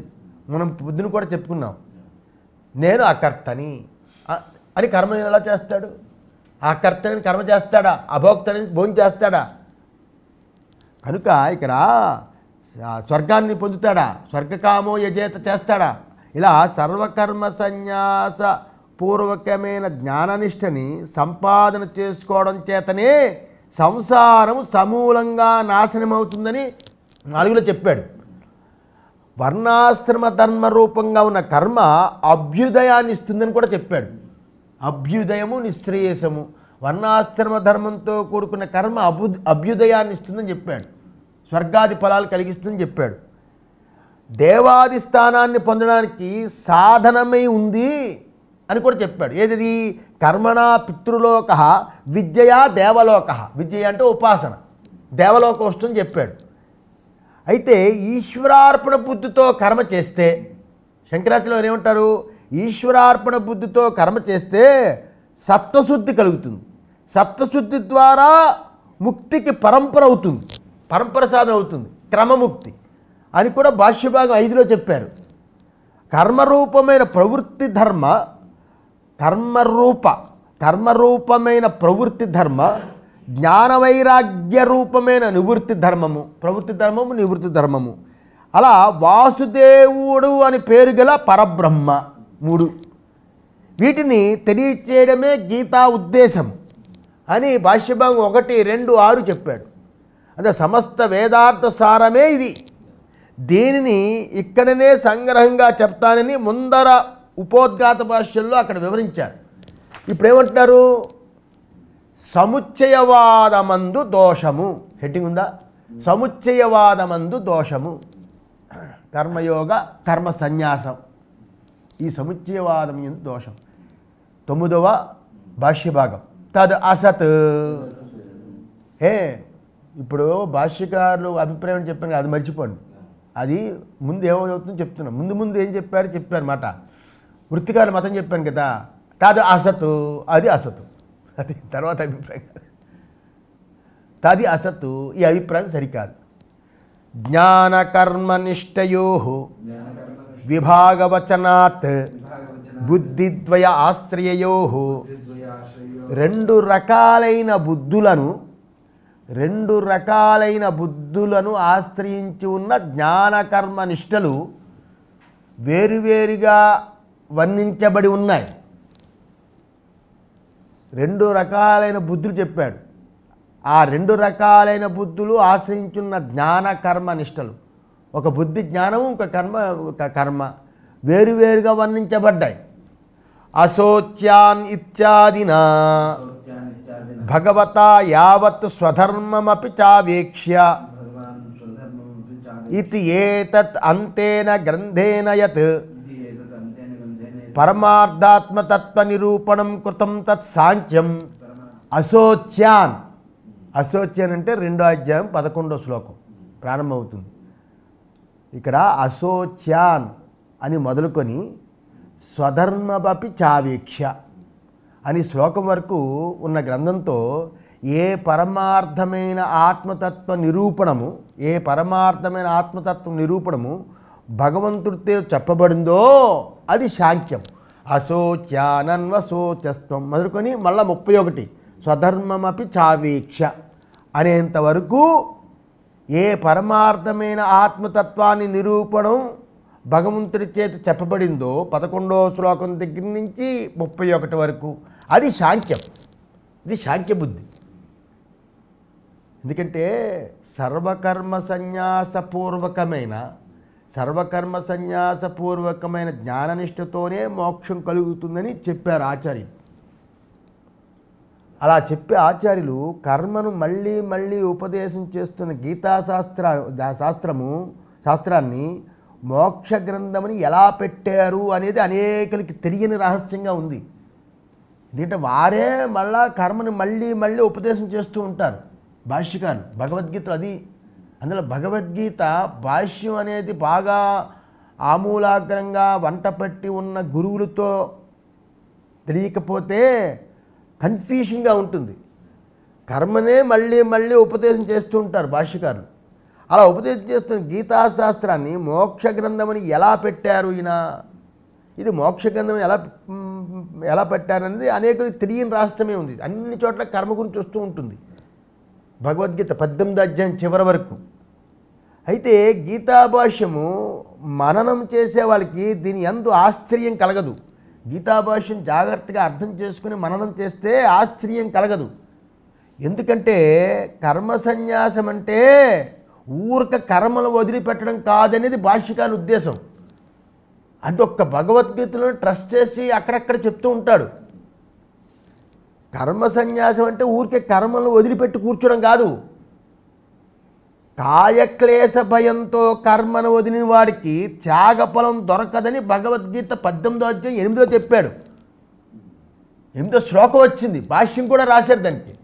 మనం పొద్దున కూడా చెప్పుకున్నాం, నేను అకర్తని అని కర్మ ఎలా చేస్తాడు? అకర్తని కర్మ చేస్తాడా? అభోక్తని భోజనం చేస్తాడా? కనుక ఇక్కడ స్వర్గాన్ని పొందుతాడా? స్వర్గకామో యజేత చేస్తాడా? ఇలా సర్వకర్మ సన్యాస పూర్వకమైన జ్ఞాననిష్టని సంపాదన చేసుకోవడం చేతనే సంసారం సమూలంగా నాశనమవుతుందని 4లో చెప్పాడు. వర్ణాశ్రమ ధర్మ రూపంగా ఉన్న కర్మ అభ్యుదయాన్ని ఇస్తుందని కూడా చెప్పాడు. అభ్యుదయము నిశ్రేయసము. వర్ణాశ్రమ ధర్మంతో కూడుకున్న కర్మ అభ్యుదయాన్ని ఇస్తుందని చెప్పాడు. స్వర్గాది ఫలాలు కలిగిస్తుందని చెప్పాడు. దేవాది స్థానాన్ని పొందడానికి సాధనమై ఉంది అని కూడా చెప్పాడు. ఏది? కర్మణా పితృలోక విద్యయా దేవలోక. విద్య అంటే ఉపాసన, దేవలోకం వస్తుందని చెప్పాడు. అయితే ఈశ్వరార్పణ బుద్ధితో కర్మ చేస్తే, శంకరాచార్యులు ఏమంటారు? ఈశ్వరార్పణ బుద్ధితో కర్మ చేస్తే సత్వశుద్ధి కలుగుతుంది. సత్వశుద్ధి ద్వారా ముక్తికి పరంపర అవుతుంది, పరంపర సాధన అవుతుంది, క్రమముక్తి అని కూడా భాష్యభాగం 5లో చెప్పారు. కర్మరూపమైన ప్రవృత్తి ధర్మ, కర్మరూపమైన ప్రవృత్తి ధర్మ, జ్ఞానవైరాగ్య రూపమైన నివృత్తి ధర్మము. ప్రవృత్తి ధర్మము, నివృత్తి ధర్మము. అలా వాసుదేవుడు అని పేరు గల పరబ్రహ్మ 3. వీటిని తెలియచేయడమే గీతా ఉద్దేశం అని భాష్యభాగం 1, 2, 6 చెప్పాడు. అదే సమస్త వేదార్థ సారమే ఇది. దీనిని ఇక్కడనే సంగ్రహంగా చెప్తానని ముందర ఉపోద్ఘాత భాష్యంలో అక్కడ వివరించారు. ఇప్పుడేమంటున్నారు? సముచ్చయవాదమందు దోషము. హెడ్డింగ్ ఉందా? సముచ్చయవాదమందు దోషము. కర్మయోగ కర్మ సన్యాసం, ఈ సముచ్చయవాదం ఎందు దోషం. 9వ భాష్యభాగం తద్ అసత్. ఇప్పుడు భాష్యకారులు అభిప్రాయం చెప్పాను, అది మర్చిపోండి. అది ముందు ఏమవుతుందో చెప్తున్నా. ముందు ఏం చెప్పారు మాట. వృత్తికారుల మతం చెప్పాను కదా, తద్ అసత్, అది అసతు. అది తర్వాత అభిప్రాయం. తది అసతు, ఈ అభిప్రాయం సరికాదు. జ్ఞానకర్మనిష్టయో విభాగవచనాత్ బుద్ధిద్వయ ఆశ్రయయో. 2 రకాలైన బుద్ధులను ఆశ్రయించి ఉన్న జ్ఞానకర్మ నిష్టలు వేరువేరుగా వర్ణించబడి ఉన్నాయి. 2 రకాలైన బుద్ధులు చెప్పాడు. ఆ 2 రకాలైన బుద్ధులు ఆశ్రయించున్న జ్ఞాన కర్మ నిష్టలు, ఒక బుద్ధి జ్ఞానము, ఒక కర్మ వేరువేరుగా వర్ణించబడ్డాయి. అశోచ్యాన్ ఇత్యాదినా భగవతా యావత్ స్వధర్మమపి చావేక్ష్య ఇతి ఏతత్ అంతేన గ్రంథేన యత్ పరమార్థాత్మతత్వ నిరూపణం కృతం తత్ సాంఖ్యం అశోచ్యాన్. అశోచ్యాన్ అంటే 2వ అధ్యాయం 11వ శ్లోకం ప్రారంభమవుతుంది. ఇక్కడ అశోచ్యాన్ అని మొదలుకొని స్వధర్మపి చావేక్ష అని శ్లోకం వరకు ఉన్న గ్రంథంతో ఏ పరమార్థమైన ఆత్మతత్వ నిరూపణము భగవంతుడితో చెప్పబడిందో అది సాంఖ్యం. అశోచ్యానన్వశోచస్త్వం మొదలుకొని మళ్ళా 31 స్వధర్మమపి చావేక్ష అనేంతవరకు ఏ పరమార్థమైన ఆత్మతత్వాన్ని నిరూపణం భగవంతుడి చేత చెప్పబడిందో 11వ శ్లోకం దగ్గర నుంచి 31 వరకు అది సాంఖ్యం. ఇది సాంఖ్య బుద్ధి. ఎందుకంటే సర్వకర్మ సన్యాసపూర్వకమైన జ్ఞాననిష్టతోనే మోక్షం కలుగుతుందని చెప్పారు ఆచార్యులు. అలా చెప్పే ఆచార్యులు కర్మను మళ్ళీ మళ్ళీ ఉపదేశం చేస్తున్న శాస్త్రాన్ని మోక్ష గ్రంథమని ఎలా పెట్టారు అనేది అనేకులకి తెలియని రహస్యంగా ఉంది. ఎందుకంటే వారే మళ్ళా కర్మని మళ్ళీ మళ్ళీ ఉపదేశం చేస్తూ ఉంటారు. భాష్యకారులు భగవద్గీత అది. అందులో భగవద్గీత భాష్యం అనేది బాగా ఆమూలాగ్రంగా వంట పట్టి ఉన్న గురువులతో తెలియకపోతే కన్ఫ్యూషన్గా ఉంటుంది. కర్మనే మళ్ళీ మళ్ళీ ఉపదేశం చేస్తూ ఉంటారు భాష్యకారులు. అలా ఉపదేశం చేస్తున్న గీతాశాస్త్రాన్ని మోక్ష గ్రంథమని ఎలా పెట్టారు ఈయన, ఇది మోక్ష గ్రంథం ఎలా పెట్టారనేది అనేకులకు తెలియని రహస్యమే ఉంది. అన్ని చోట్ల కర్మ గురించి వస్తూ ఉంటుంది భగవద్గీత 18వ అధ్యాయం చివరి వరకు. అయితే గీతాభాష్యము మననం చేసే వాళ్ళకి దీని యందు ఆశ్చర్యం కలగదు. గీతాభాష్యం జాగ్రత్తగా అర్థం చేసుకుని మననం చేస్తే ఆశ్చర్యం కలగదు. ఎందుకంటే కర్మ సన్యాసం అంటే ఊరక కర్మలు వదిలిపెట్టడం కాదనేది భాష్యకారుల ఉద్దేశం. అది ఒక్క భగవద్గీతలో ట్రస్ట్ చేసి అక్కడక్కడ చెప్తూ ఉంటాడు. కర్మ సన్యాసం అంటే ఊరికే కర్మలను వదిలిపెట్టి కూర్చోడం కాదు. కాయక్లేశ భయంతో కర్మను వదిలిన వాడికి త్యాగఫలం దొరకదని భగవద్గీత 18వ అధ్యాయం 8వ చెప్పాడు. 8వ శ్లోకం వచ్చింది, భాష్యం కూడా రాశారు దానికి.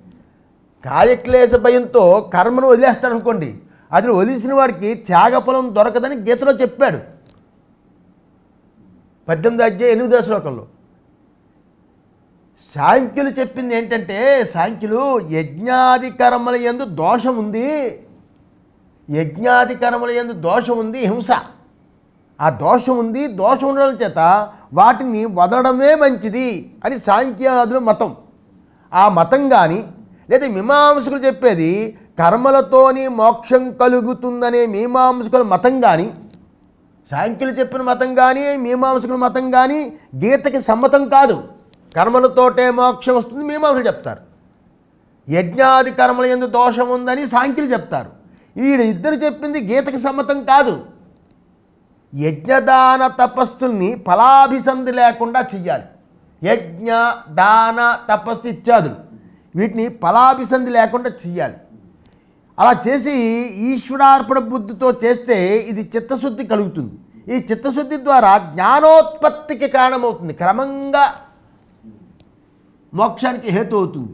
కాయక్లేశ భయంతో కర్మను వదిలేస్తాడు అనుకోండి, అది వదిలేసిన వాడికి త్యాగఫలం దొరకదని గీతలో చెప్పాడు 18వ అధ్యాయం 8వ శ్లోకంలో. సాంఖ్యులు చెప్పింది ఏంటంటే, సాంఖ్యులు యజ్ఞాది కర్మల యందు దోషం ఉంది, యజ్ఞాది కర్మల యందు దోషం ఉంది, హింస ఆ దోషం ఉంది, దోషం ఉండడం చేత వాటిని వదలడమే మంచిది అని సాంఖ్యాదుల మతం. ఆ మతం కానీ లేదా మీమాంసకులు చెప్పేది కర్మలతోని మోక్షం కలుగుతుందనే మీమాంసకుల మతం కానీ, సాంఖ్యులు చెప్పిన మతం కానీ మీమాంసకుల మతం కానీ గీతకి సమ్మతం కాదు. కర్మలతోటే మోక్షం వస్తుంది మీమాంసకులు చెప్తారు. యజ్ఞాది కర్మల యందు దోషం ఉందని సాంఖ్యులు చెప్తారు. ఇద్దరు చెప్పింది గీతకి సమ్మతం కాదు. యజ్ఞదాన తపస్సుల్ని ఫలాభిసంధి లేకుండా చెయ్యాలి. యజ్ఞ దాన తపస్సు ఇత్యాదులు వీటిని ఫలాభిసంధి లేకుండా చెయ్యాలి. అలా చేసి ఈశ్వరార్పణ బుద్ధితో చేస్తే ఇది చిత్తశుద్ధి కలుగుతుంది. ఈ చిత్తశుద్ధి ద్వారా జ్ఞానోత్పత్తికి కారణమవుతుంది, క్రమంగా మోక్షానికి హేతు అవుతుంది.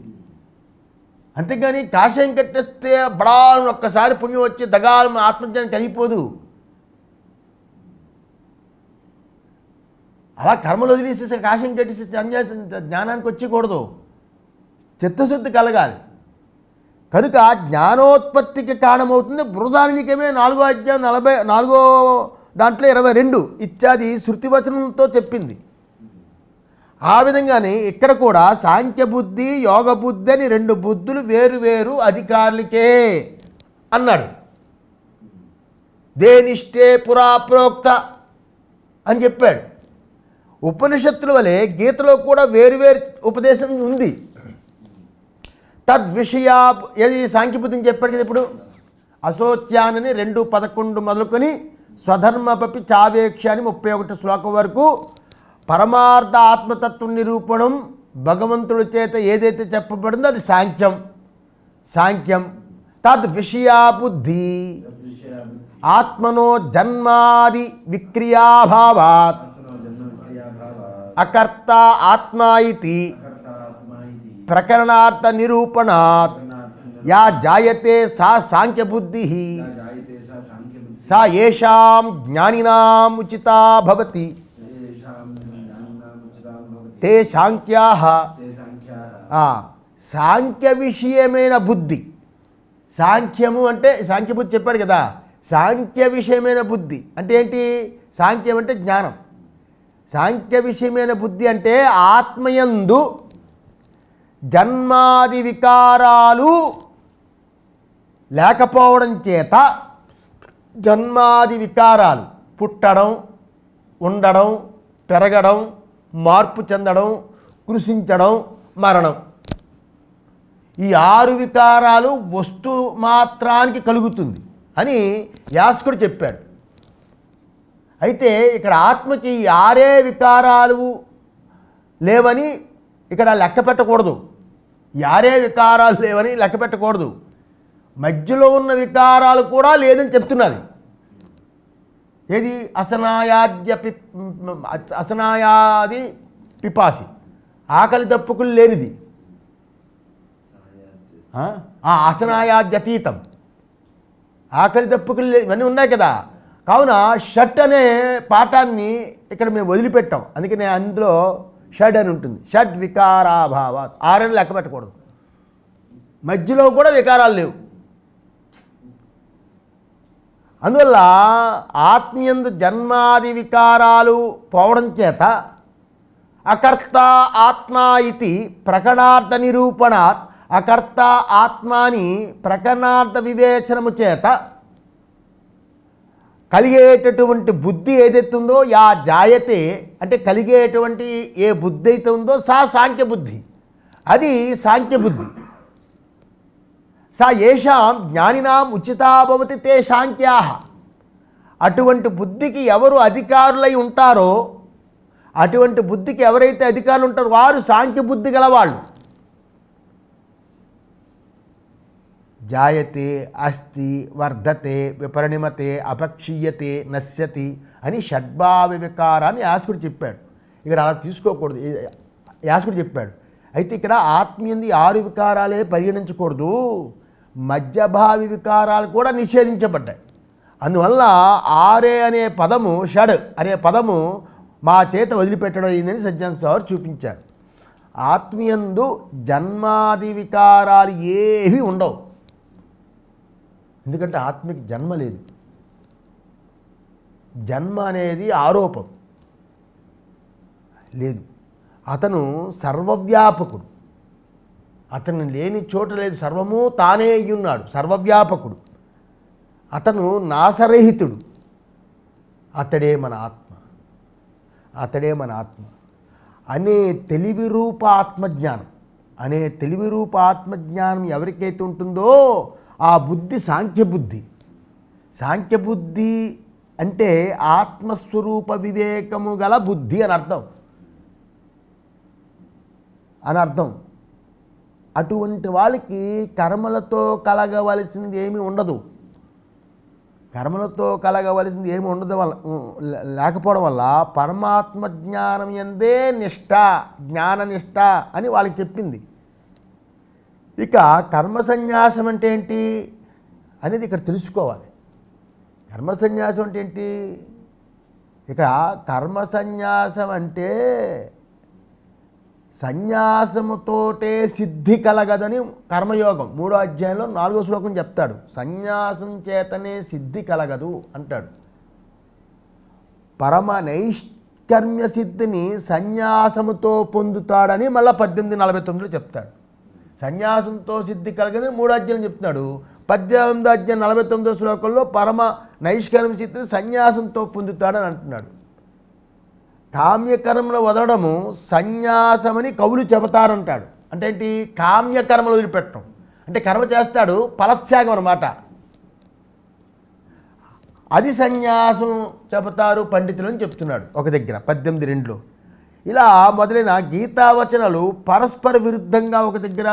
అంతేగాని కాషాయం కట్టేస్తే బడాలను ఒక్కసారి పుణ్యం వచ్చి దగాలు ఆత్మజ్ఞానం కలిగిపోదు. అలా కర్మలు వదిలేసేసి కాషాయం కట్టేసి జ్ఞానానికి వచ్చకూడదు, చిత్తశుద్ధి కలగాలి. కనుక జ్ఞానోత్పత్తికి కారణమవుతుంది. బృహదారణ్యకమే 4వ అధ్యాయం 44వ దాంట్లో 22 ఇత్యాది శృతివచనంతో చెప్పింది. ఆ విధంగానే ఇక్కడ కూడా సాంఖ్య బుద్ధి యోగ బుద్ధి అని 2 బుద్ధులు వేరు వేరు అధికారులకే అన్నాడు. దేనిష్టే పురా ప్రోక్త అని చెప్పాడు. ఉపనిషత్తుల వలె గీతలో కూడా వేరువేరు ఉపదేశం ఉంది. తద్విషయా ఏది సాంఖ్యబుద్ధిని చెప్పాడు కదా. ఇప్పుడు అశోచ్యానని 2:11 మొదలుకొని స్వధర్మపి చావేక్ష అని 31 శ్లోకం వరకు పరమార్థ ఆత్మతత్వ నిరూపణం భగవంతుడి చేత ఏదైతే చెప్పబడిందో అది సాంఖ్యం. సాంఖ్యం తద్విషయా బుద్ధి ఆత్మనో జన్మాది విక్రియాభావాత్ అకర్త ఆత్మా ఇతి ప్రకరణార్థ నిరూపణాత్ యా జాయతే సా సాంఖ్య బుద్ధి సా ఏషాం జ్ఞానినాం ఉచితా భవతి తే సాంఖ్యాః. సాంఖ్య విషయమైన బుద్ధి, సాంఖ్యము అంటే సాంఖ్య బుద్ధి చెప్పాడు కదా. సాంఖ్య విషయమైన బుద్ధి అంటే ఏంటి? సాంఖ్యం అంటే జ్ఞానం. సాంఖ్య విషయమైన బుద్ధి అంటే ఆత్మయందు జన్మాది వికారాలు లేకపోవడం చేత, జన్మాది వికారాలు పుట్టడం, ఉండడం, పెరగడం, మార్పు చెందడం, కృషించడం, మరణం, ఈ 6 వికారాలు వస్తు మాత్రానికి కలుగుతుంది అని యాస్కుడు చెప్పాడు. అయితే ఇక్కడ ఆత్మకి 6 వికారాలు లేవని ఇక్కడ లెక్క పెట్టకూడదు. 6 వికారాలు లేవని లెక్క పెట్టకూడదు. మధ్యలో ఉన్న వికారాలు కూడా లేదని చెప్తున్నది. ఏది? అసనాయాది పిపాసి, ఆకలి దప్పుకులు లేనిది. ఆ ఆసనాయాద్యతీతం, ఆకలి దప్పుకులు ఇవన్నీ ఉన్నాయి కదా. కావున షట్ అనే పాఠాన్ని ఇక్కడ మేము వదిలిపెట్టాం. అందుకనే అందులో షడ్ అని ఉంటుంది. షడ్ వికారాభావాత్, 6 అని లెక్క పెట్టకూడదు. మధ్యలో కూడా వికారాలు లేవు. అందువల్ల ఆత్మీయందు జన్మాది వికారాలు పోవడం చేత అకర్త ఆత్మా ఇది ప్రకరణార్థ నిరూపణాత్, అకర్త ఆత్మాని ప్రకరణార్థ వివేచనము చేత కలిగేటటువంటి బుద్ధి ఏదైతే ఉందో, యా జాయతే అంటే కలిగేటువంటి ఏ బుద్ధి అయితే ఉందో సా సాంఖ్య బుద్ధి, అది సాంఖ్య బుద్ధి. సా ఏషాం జ్ఞానినాం ఉచితా భవతి తే సాంఖ్యాః. అటువంటి బుద్ధికి ఎవరు అధికారులై ఉంటారో, అటువంటి బుద్ధికి ఎవరైతే అధికారులు ఉంటారో వారు సాంఖ్య బుద్ధి గలవాళ్ళు. జాయతే, అస్తి, వర్ధతే, విపరిణమతే, అపక్షీయతే, నశ్యతి అని షడ్భావ వికారాన్ని యాస్కుడు చెప్పాడు. ఇక్కడ అలా తీసుకోకూడదు, యాస్కుడు చెప్పాడు. అయితే ఇక్కడ ఆత్మీయంది 6 వికారాలే పరిగణించకూడదు, మధ్యభావి వికారాలు కూడా నిషేధించబడ్డాయి. అందువల్ల 6 అనే పదము, షడ్ అనే పదము మా చేత వదిలిపెట్టడం అయిందని సజ్జన స్వామి చూపించారు. ఆత్మీయందు జన్మాది వికారాలు ఏవి ఉండవు. ఎందుకంటే ఆత్మకి జన్మ లేదు. జన్మ అనేది ఆరోపం లేదు. అతను సర్వవ్యాపకుడు, అతను లేని చోట లేదు, సర్వము తానే అయ్యున్నాడు, సర్వవ్యాపకుడు. అతను నాశరహితుడు. అతడే మన ఆత్మ, అతడే మన ఆత్మ అనే తెలివి రూప ఆత్మజ్ఞానం, అనే తెలివి రూప ఆత్మజ్ఞానం ఎవరికైతే ఉంటుందో ఆ బుద్ధి సాంఖ్యబుద్ధి. సాంఖ్యబుద్ధి అంటే ఆత్మస్వరూప వివేకము గల బుద్ధి అని అర్థం. అటువంటి వాళ్ళకి కర్మలతో కలగవలసింది ఏమీ ఉండదు. కర్మలతో కలగవలసింది ఏమి ఉండదు లేకపోవడం వల్ల పరమాత్మ జ్ఞానం యందే నిష్ఠ, జ్ఞాననిష్ట అని వాళ్ళకి చెప్పింది. ఇక కర్మ సన్యాసం అంటే ఏంటి అనేది ఇక్కడ తెలుసుకోవాలి. కర్మ సన్యాసం అంటే ఏంటి? ఇక కర్మ సన్యాసం అంటే సన్యాసముతోటే సిద్ధి కలగదని కర్మయోగం 3వ అధ్యాయంలో 4వ శ్లోకం చెప్తాడు. సన్యాసం చేతనే సిద్ధి కలగదు అంటాడు. పరమ నైష్కర్మ్య సిద్ధిని సన్యాసముతో పొందుతాడని మళ్ళీ 1849లో చెప్తాడు. సన్యాసంతో సిద్ధి కలగదని 3వ అధ్యాయం చెప్తున్నాడు. 18వ అధ్యాయం 49వ శ్లోకంలో పరమ నైష్కర్మ్య సిద్ధిని సన్యాసంతో పొందుతాడని అంటున్నాడు. కామ్యకర్మలు వదలడము సన్యాసమని కవులు చెబుతారంటాడు. అంటే ఏంటి? కామ్యకర్మలు వదిలిపెట్టడం అంటే కర్మ చేస్తాడు, ఫలత్యాగం అన్నమాట. అది సన్యాసం చెబుతారు పండితులు అని చెప్తున్నాడు ఒక దగ్గర 18:2లో. ఇలా మొదలైన గీతావచనాలు పరస్పర విరుద్ధంగా ఒక దగ్గర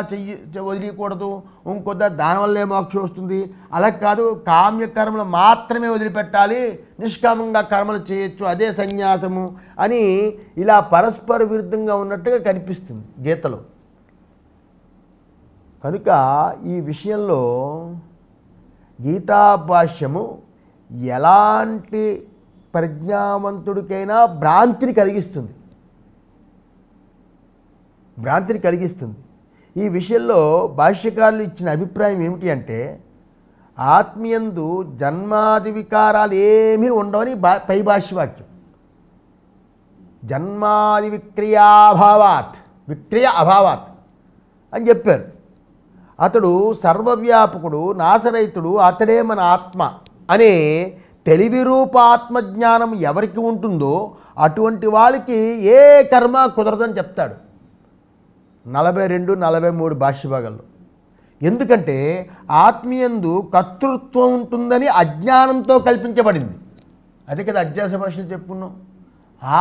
వదిలేయకూడదు, ఇంకొద్ద దానివల్లే మోక్షం వస్తుంది, అలా కాదు కామ్యకర్మలు మాత్రమే వదిలిపెట్టాలి, నిష్కామంగా కర్మలు చేయొచ్చు, అదే సన్యాసము అని ఇలా పరస్పర విరుద్ధంగా ఉన్నట్టుగా కనిపిస్తుంది గీతలో. కనుక ఈ విషయంలో గీతాభాష్యము ఎలాంటి ప్రజ్ఞావంతుడికైనా భ్రాంతిని కలిగిస్తుంది. ఈ విషయంలో భాష్యకారులు ఇచ్చిన అభిప్రాయం ఏమిటి అంటే, ఆత్మీయందు జన్మాది వికారాలు ఏమీ ఉండవని పై భాష్యవాక్యం. జన్మాది విక్రియ అభావాత్ అని చెప్పారు. అతడు సర్వవ్యాపకుడు, నాశరహితుడు, అతడే మన ఆత్మ అనే తెలివి రూప ఆత్మజ్ఞానం ఎవరికి ఉంటుందో అటువంటి వాళ్ళకి ఏ కర్మ కుదరదని చెప్తాడు 42, 43 భాష్య భాగాల్లో. ఎందుకంటే ఆత్మీయందు కర్తృత్వం ఉంటుందని అజ్ఞానంతో కల్పించబడింది. అదే కదా అధ్యాస భాషలు చెప్పుకున్నాం.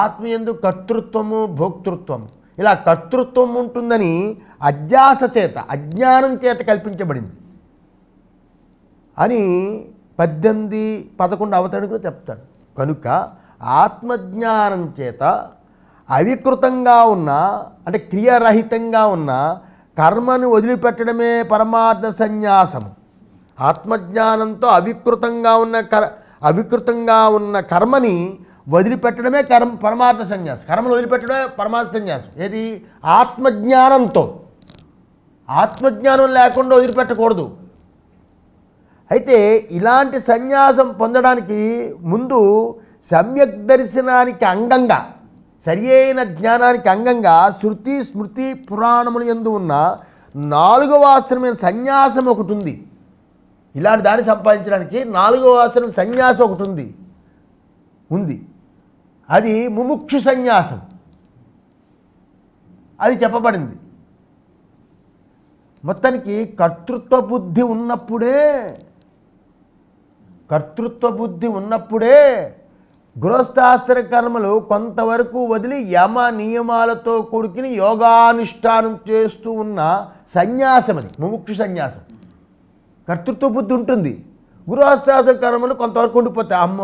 ఆత్మీయందు కర్తృత్వము, భోక్తృత్వము, ఇలా కర్తృత్వం ఉంటుందని అధ్యాస చేత, అజ్ఞానం చేత కల్పించబడింది అని 18, 11 అవతరణకు చెప్తాడు. కనుక ఆత్మజ్ఞానం చేత అవికృతంగా ఉన్న అంటే క్రియారహితంగా ఉన్న కర్మను వదిలిపెట్టడమే పరమార్థ సన్యాసము. ఆత్మజ్ఞానంతో అవికృతంగా ఉన్న కర్మని వదిలిపెట్టడమే పరమార్థ సన్యాసం. కర్మను వదిలిపెట్టడమే పరమార్థ సన్యాసం. ఏది? ఆత్మజ్ఞానంతో. ఆత్మజ్ఞానం లేకుండా వదిలిపెట్టకూడదు. అయితే ఇలాంటి సన్యాసం పొందడానికి ముందు సమ్యక్ దర్శనానికి అంగంగా, సరి అయిన జ్ఞానానికి అంగంగా శృతి స్మృతి పురాణములు యందు ఉన్న 4వ ఆశ్రమైన సన్యాసం ఒకటి ఉంది. ఇలాంటి దాన్ని సంపాదించడానికి 4వ ఆశ్రమం సన్యాసం ఒకటి ఉంది. అది ముముక్షు సన్యాసం. అది చెప్పబడింది. మొత్తానికి కర్తృత్వ బుద్ధి ఉన్నప్పుడే గృహస్థాశ్ర కర్మలు కొంతవరకు వదిలి యమ నియమాలతో కూడుకుని యోగానుష్ఠానం చేస్తూ ఉన్న సన్యాసం అది ముముక్షు సన్యాసం. కర్తృత్వ బుద్ధి ఉంటుంది. గృహస్థాశ్ర కర్మలు కొంతవరకు ఉండిపోతాయి. అమ్మ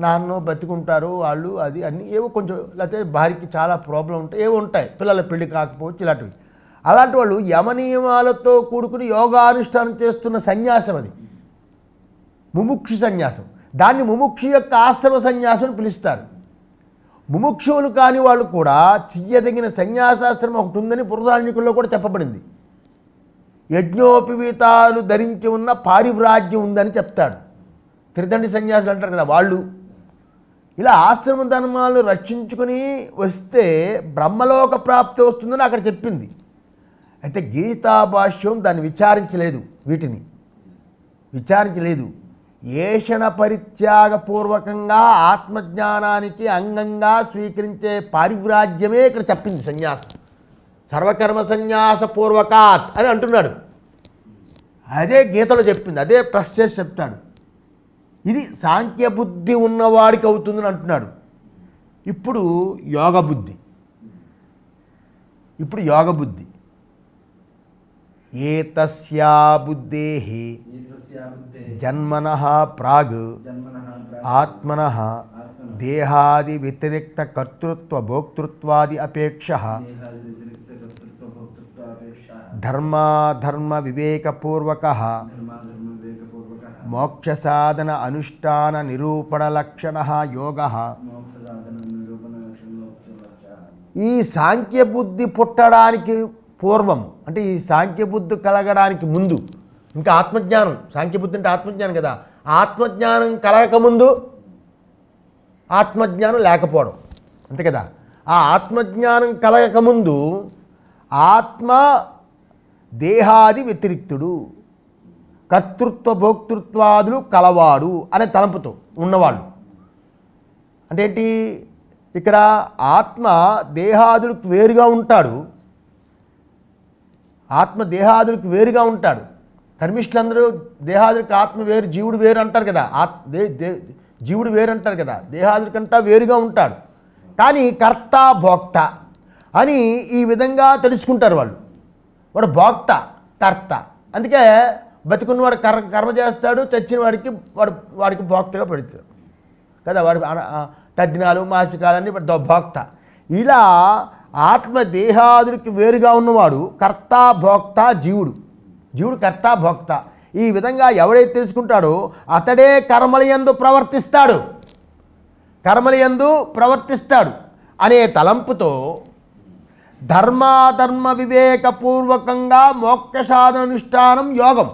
నాన్న బతికుంటారు వాళ్ళు, అది అన్నీ ఏవో కొంచెం, లేకపోతే భార్యకి చాలా ప్రాబ్లం ఉంటాయి, ఏవో ఉంటాయి, పిల్లల పెళ్లి కాకపోవచ్చు, ఇలాంటివి. అలాంటి వాళ్ళు యమ నియమాలతో కూడుకుని యోగానుష్ఠానం చేస్తున్న సన్యాసం అది ముముక్షు సన్యాసం. దాన్ని ముముక్షు యొక్క ఆశ్రమ సన్యాసం అని పిలుస్తారు. ముముక్షువులు కాని వాళ్ళు కూడా చెయ్యదగిన సన్యాసాశ్రమం ఒకటి ఉందని బృహదారణ్యకుల్లో కూడా చెప్పబడింది. యజ్ఞోపవీతాలు ధరించి ఉన్న పారివ్రాజ్యం ఉందని చెప్తాడు. త్రిదండి సన్యాసులు అంటారు కదా వాళ్ళు. ఇలా ఆశ్రమ ధర్మాలను రక్షించుకొని వస్తే బ్రహ్మలోక ప్రాప్తి వస్తుందని అక్కడ చెప్పింది. అయితే గీతాభాష్యం దాన్ని విచారించలేదు. ఏషణ పరిత్యాగపూర్వకంగా ఆత్మజ్ఞానానికి అంగంగా స్వీకరించే పారివ్రాజ్యమే ఇక్కడ చెప్పింది సన్యాసం. సర్వకర్మ సన్యాస పూర్వకాత్ అని అంటున్నాడు. అదే గీతలో చెప్పింది, అదే ప్రెస్ చేసి చెప్తాడు. ఇది సాంఖ్య బుద్ధి ఉన్నవాడికి అవుతుందని అంటున్నాడు. ఇప్పుడు యోగ బుద్ధి ఏతస్యా బుద్ధేః జన్మనః ప్రాగ్ ఆత్మనః దేహాది వ్యతిరిక్త కర్తృత్వ భోక్తృత్వాది అపేక్షః ధర్మ వివేకపూర్వకః మోక్ష సాధన అనుష్ఠాన నిరూపణ లక్షణః యోగః. ఈ సాంఖ్య బుద్ధి పుట్టడానికి పూర్వం, అంటే ఈ సాంఖ్య బుద్ధి కలగడానికి ముందు, ఇంకా ఆత్మజ్ఞానం, సాంఖ్య బుద్ధి అంటే ఆత్మజ్ఞానం కదా, ఆత్మజ్ఞానం కలగకముందు ఆత్మజ్ఞానం లేకపోవడం అంతే కదా. ఆ ఆత్మజ్ఞానం కలగకముందు ఆత్మ దేహాది వ్యతిరిక్తుడు, కర్తృత్వ భోక్తృత్వాదులు కలవాడు అనే తలంపుతో ఉన్నవాళ్ళు. అంటే ఏంటి? ఇక్కడ ఆత్మ దేహాదులకు వేరుగా ఉంటాడు. కర్మిష్ఠులందరూ దేహాదులకు ఆత్మ వేరు, జీవుడు వేరు అంటారు కదా. జీవుడు వేరు అంటారు కదా, దేహాదులకంటా వేరుగా ఉంటాడు. కానీ కర్త భోక్త అని ఈ విధంగా తెలుసుకుంటారు వాళ్ళు. వాడు భోక్త, కర్త. అందుకే బతికున్నవాడు కర్మ చేస్తాడు, చచ్చిన వాడికి భోక్తగా పెడతాడు కదా. వాడి తద్దినాలు మాసికాలన్నీ భోక్త. ఇలా ఆత్మ దేహాదులకి వేరుగా ఉన్నవాడు కర్త భోక్త జీవుడు కర్త భోక్త. ఈ విధంగా ఎవడైతే తెలుసుకుంటాడో అతడే కర్మలయందు ప్రవర్తిస్తాడు అనే తలంపుతో ధర్మాధర్మ వివేకపూర్వకంగా మోక్ష సాధనానుష్ఠానం యోగం.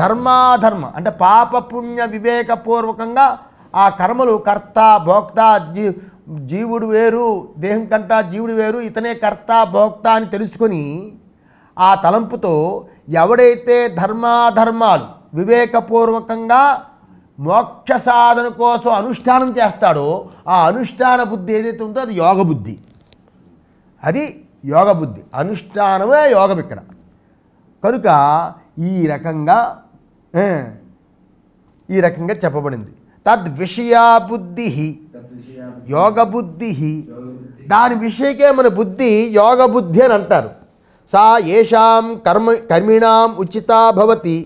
ధర్మాధర్మ అంటే పాపపుణ్య వివేకపూర్వకంగా ఆ కర్మలు కర్త భోక్త, జీవుడు వేరు, దేహం కంటా జీవుడు వేరు, ఇతనే కర్త భోక్త అని తెలుసుకొని ఆ తలంపుతో ఎవడైతే ధర్మాధర్మాలు వివేకపూర్వకంగా మోక్ష సాధన కోసం అనుష్ఠానం చేస్తాడో ఆ అనుష్ఠాన బుద్ధి ఏదైతే ఉందో అది యోగ బుద్ధి. అనుష్ఠానమే యోగం ఇక్కడ. కనుక ఈ రకంగా చెప్పబడింది. తద్విషయా బుద్ధి యోగ బుద్ధి. దాని విషయకే మన బుద్ధి యోగ బుద్ధి అని అంటారు. సా ఏషాం కర్మిణాం ఉచితా భవతి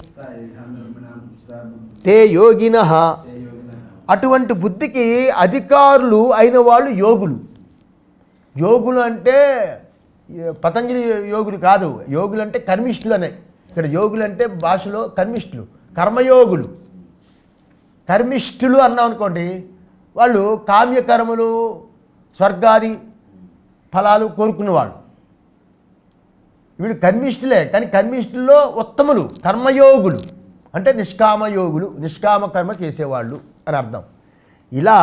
తే యోగినః. అటువంటి బుద్ధికి అధికారులు అయిన వాళ్ళు యోగులు అంటే పతంజలి యోగులు కాదు. యోగులు అంటే కర్మిష్ఠులు అనే. ఇక్కడ యోగులు అంటే భాషలో కర్మిష్ఠులు, కర్మయోగులు. కర్మిష్ఠులు అన్నాం అనుకోండి, వాళ్ళు కామ్యకర్మలు స్వర్గాది ఫలాలు కోరుకున్నవాళ్ళు. వీళ్ళు కర్మిష్ఠులే, కానీ కర్మిష్ఠుల్లో ఉత్తములు కర్మయోగులు అంటే నిష్కామయోగులు, నిష్కామ కర్మ చేసేవాళ్ళు అని అర్థం. ఇలా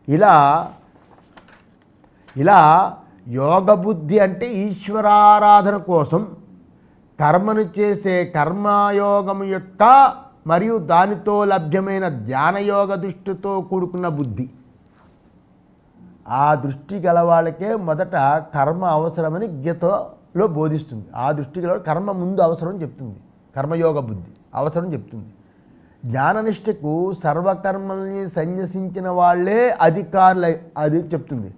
ఇలా ఇలా యోగబుద్ధి అంటే ఈశ్వరారాధన కోసం కర్మను చేసే కర్మయోగం యొక్క మరియు దానితో లభ్యమైన ధ్యానయోగ దృష్టితో కూడుకున్న బుద్ధి. ఆ దృష్టి గల వాళ్ళకే మొదట కర్మ అవసరమని గీతలో బోధిస్తుంది. ఆ దృష్టి గల కర్మ ముందు అవసరం చెప్తుంది, కర్మయోగ బుద్ధి అవసరం చెప్తుంది. జ్ఞాననిష్టకు సర్వకర్మల్ని సన్యసించిన వాళ్ళే అధికారులు అది చెప్తుంది.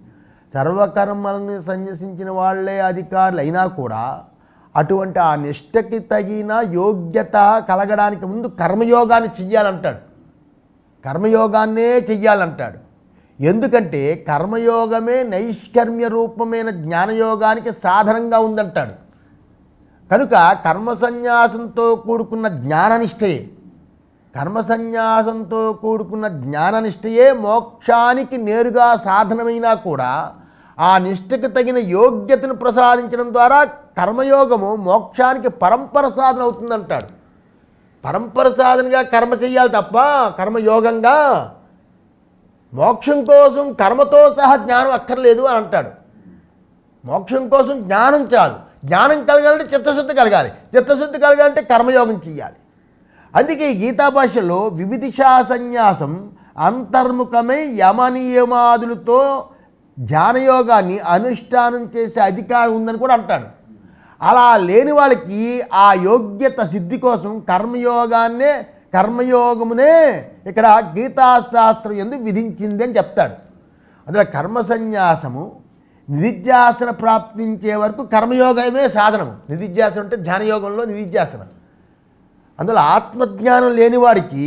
సర్వకర్మల్ని సన్యసించిన వాళ్ళే అధికారులు అయినా కూడా అటువంటి ఆ నిష్టకి తగిన యోగ్యత కలగడానికి ముందు కర్మయోగాన్ని చెయ్యాలంటాడు. కర్మయోగాన్నే చెయ్యాలంటాడు. ఎందుకంటే కర్మయోగమే నైష్కర్మ్య రూపమైన జ్ఞానయోగానికి సాధనంగా ఉందంటాడు. కనుక కర్మ సన్యాసంతో కూడుకున్న జ్ఞాననిష్టయే, కర్మ సన్యాసంతో కూడుకున్న జ్ఞాననిష్టయే మోక్షానికి నేరుగా సాధనమైనా కూడా ఆ నిష్టకు తగిన యోగ్యతను ప్రసాదించడం ద్వారా కర్మయోగము మోక్షానికి పరంపర సాధన అవుతుందంటాడు. పరంపర సాధనగా కర్మ చెయ్యాలి తప్ప కర్మయోగంగా మోక్షం కోసం కర్మతో సహా జ్ఞానం అక్కర్లేదు అని అంటాడు. మోక్షం కోసం జ్ఞానం చాలు. జ్ఞానం కలగాలంటే చిత్తశుద్ధి కలగాలి. చిత్తశుద్ధి కలగాలంటే కర్మయోగం చెయ్యాలి. అందుకే ఈ గీతా భాషలో వివిధిషా సన్యాసం అంతర్ముఖమై యమనియమాదులతో ధ్యానయోగాన్ని అనుష్ఠానం చేసే అధికారం ఉందని కూడా అంటాడు. అలా లేని వాళ్ళకి ఆ యోగ్యత సిద్ధి కోసం కర్మయోగమునే ఇక్కడ గీతాశాస్త్రం ఎందుకు విధించింది అని చెప్తాడు. అందులో కర్మ సన్యాసము నిధిధ్యాసన ప్రాప్తించే వరకు కర్మయోగమే సాధనము. నిధిధ్యాసనం అంటే ధ్యానయోగంలో నిధిధ్యాసన. అందులో ఆత్మజ్ఞానం లేనివాడికి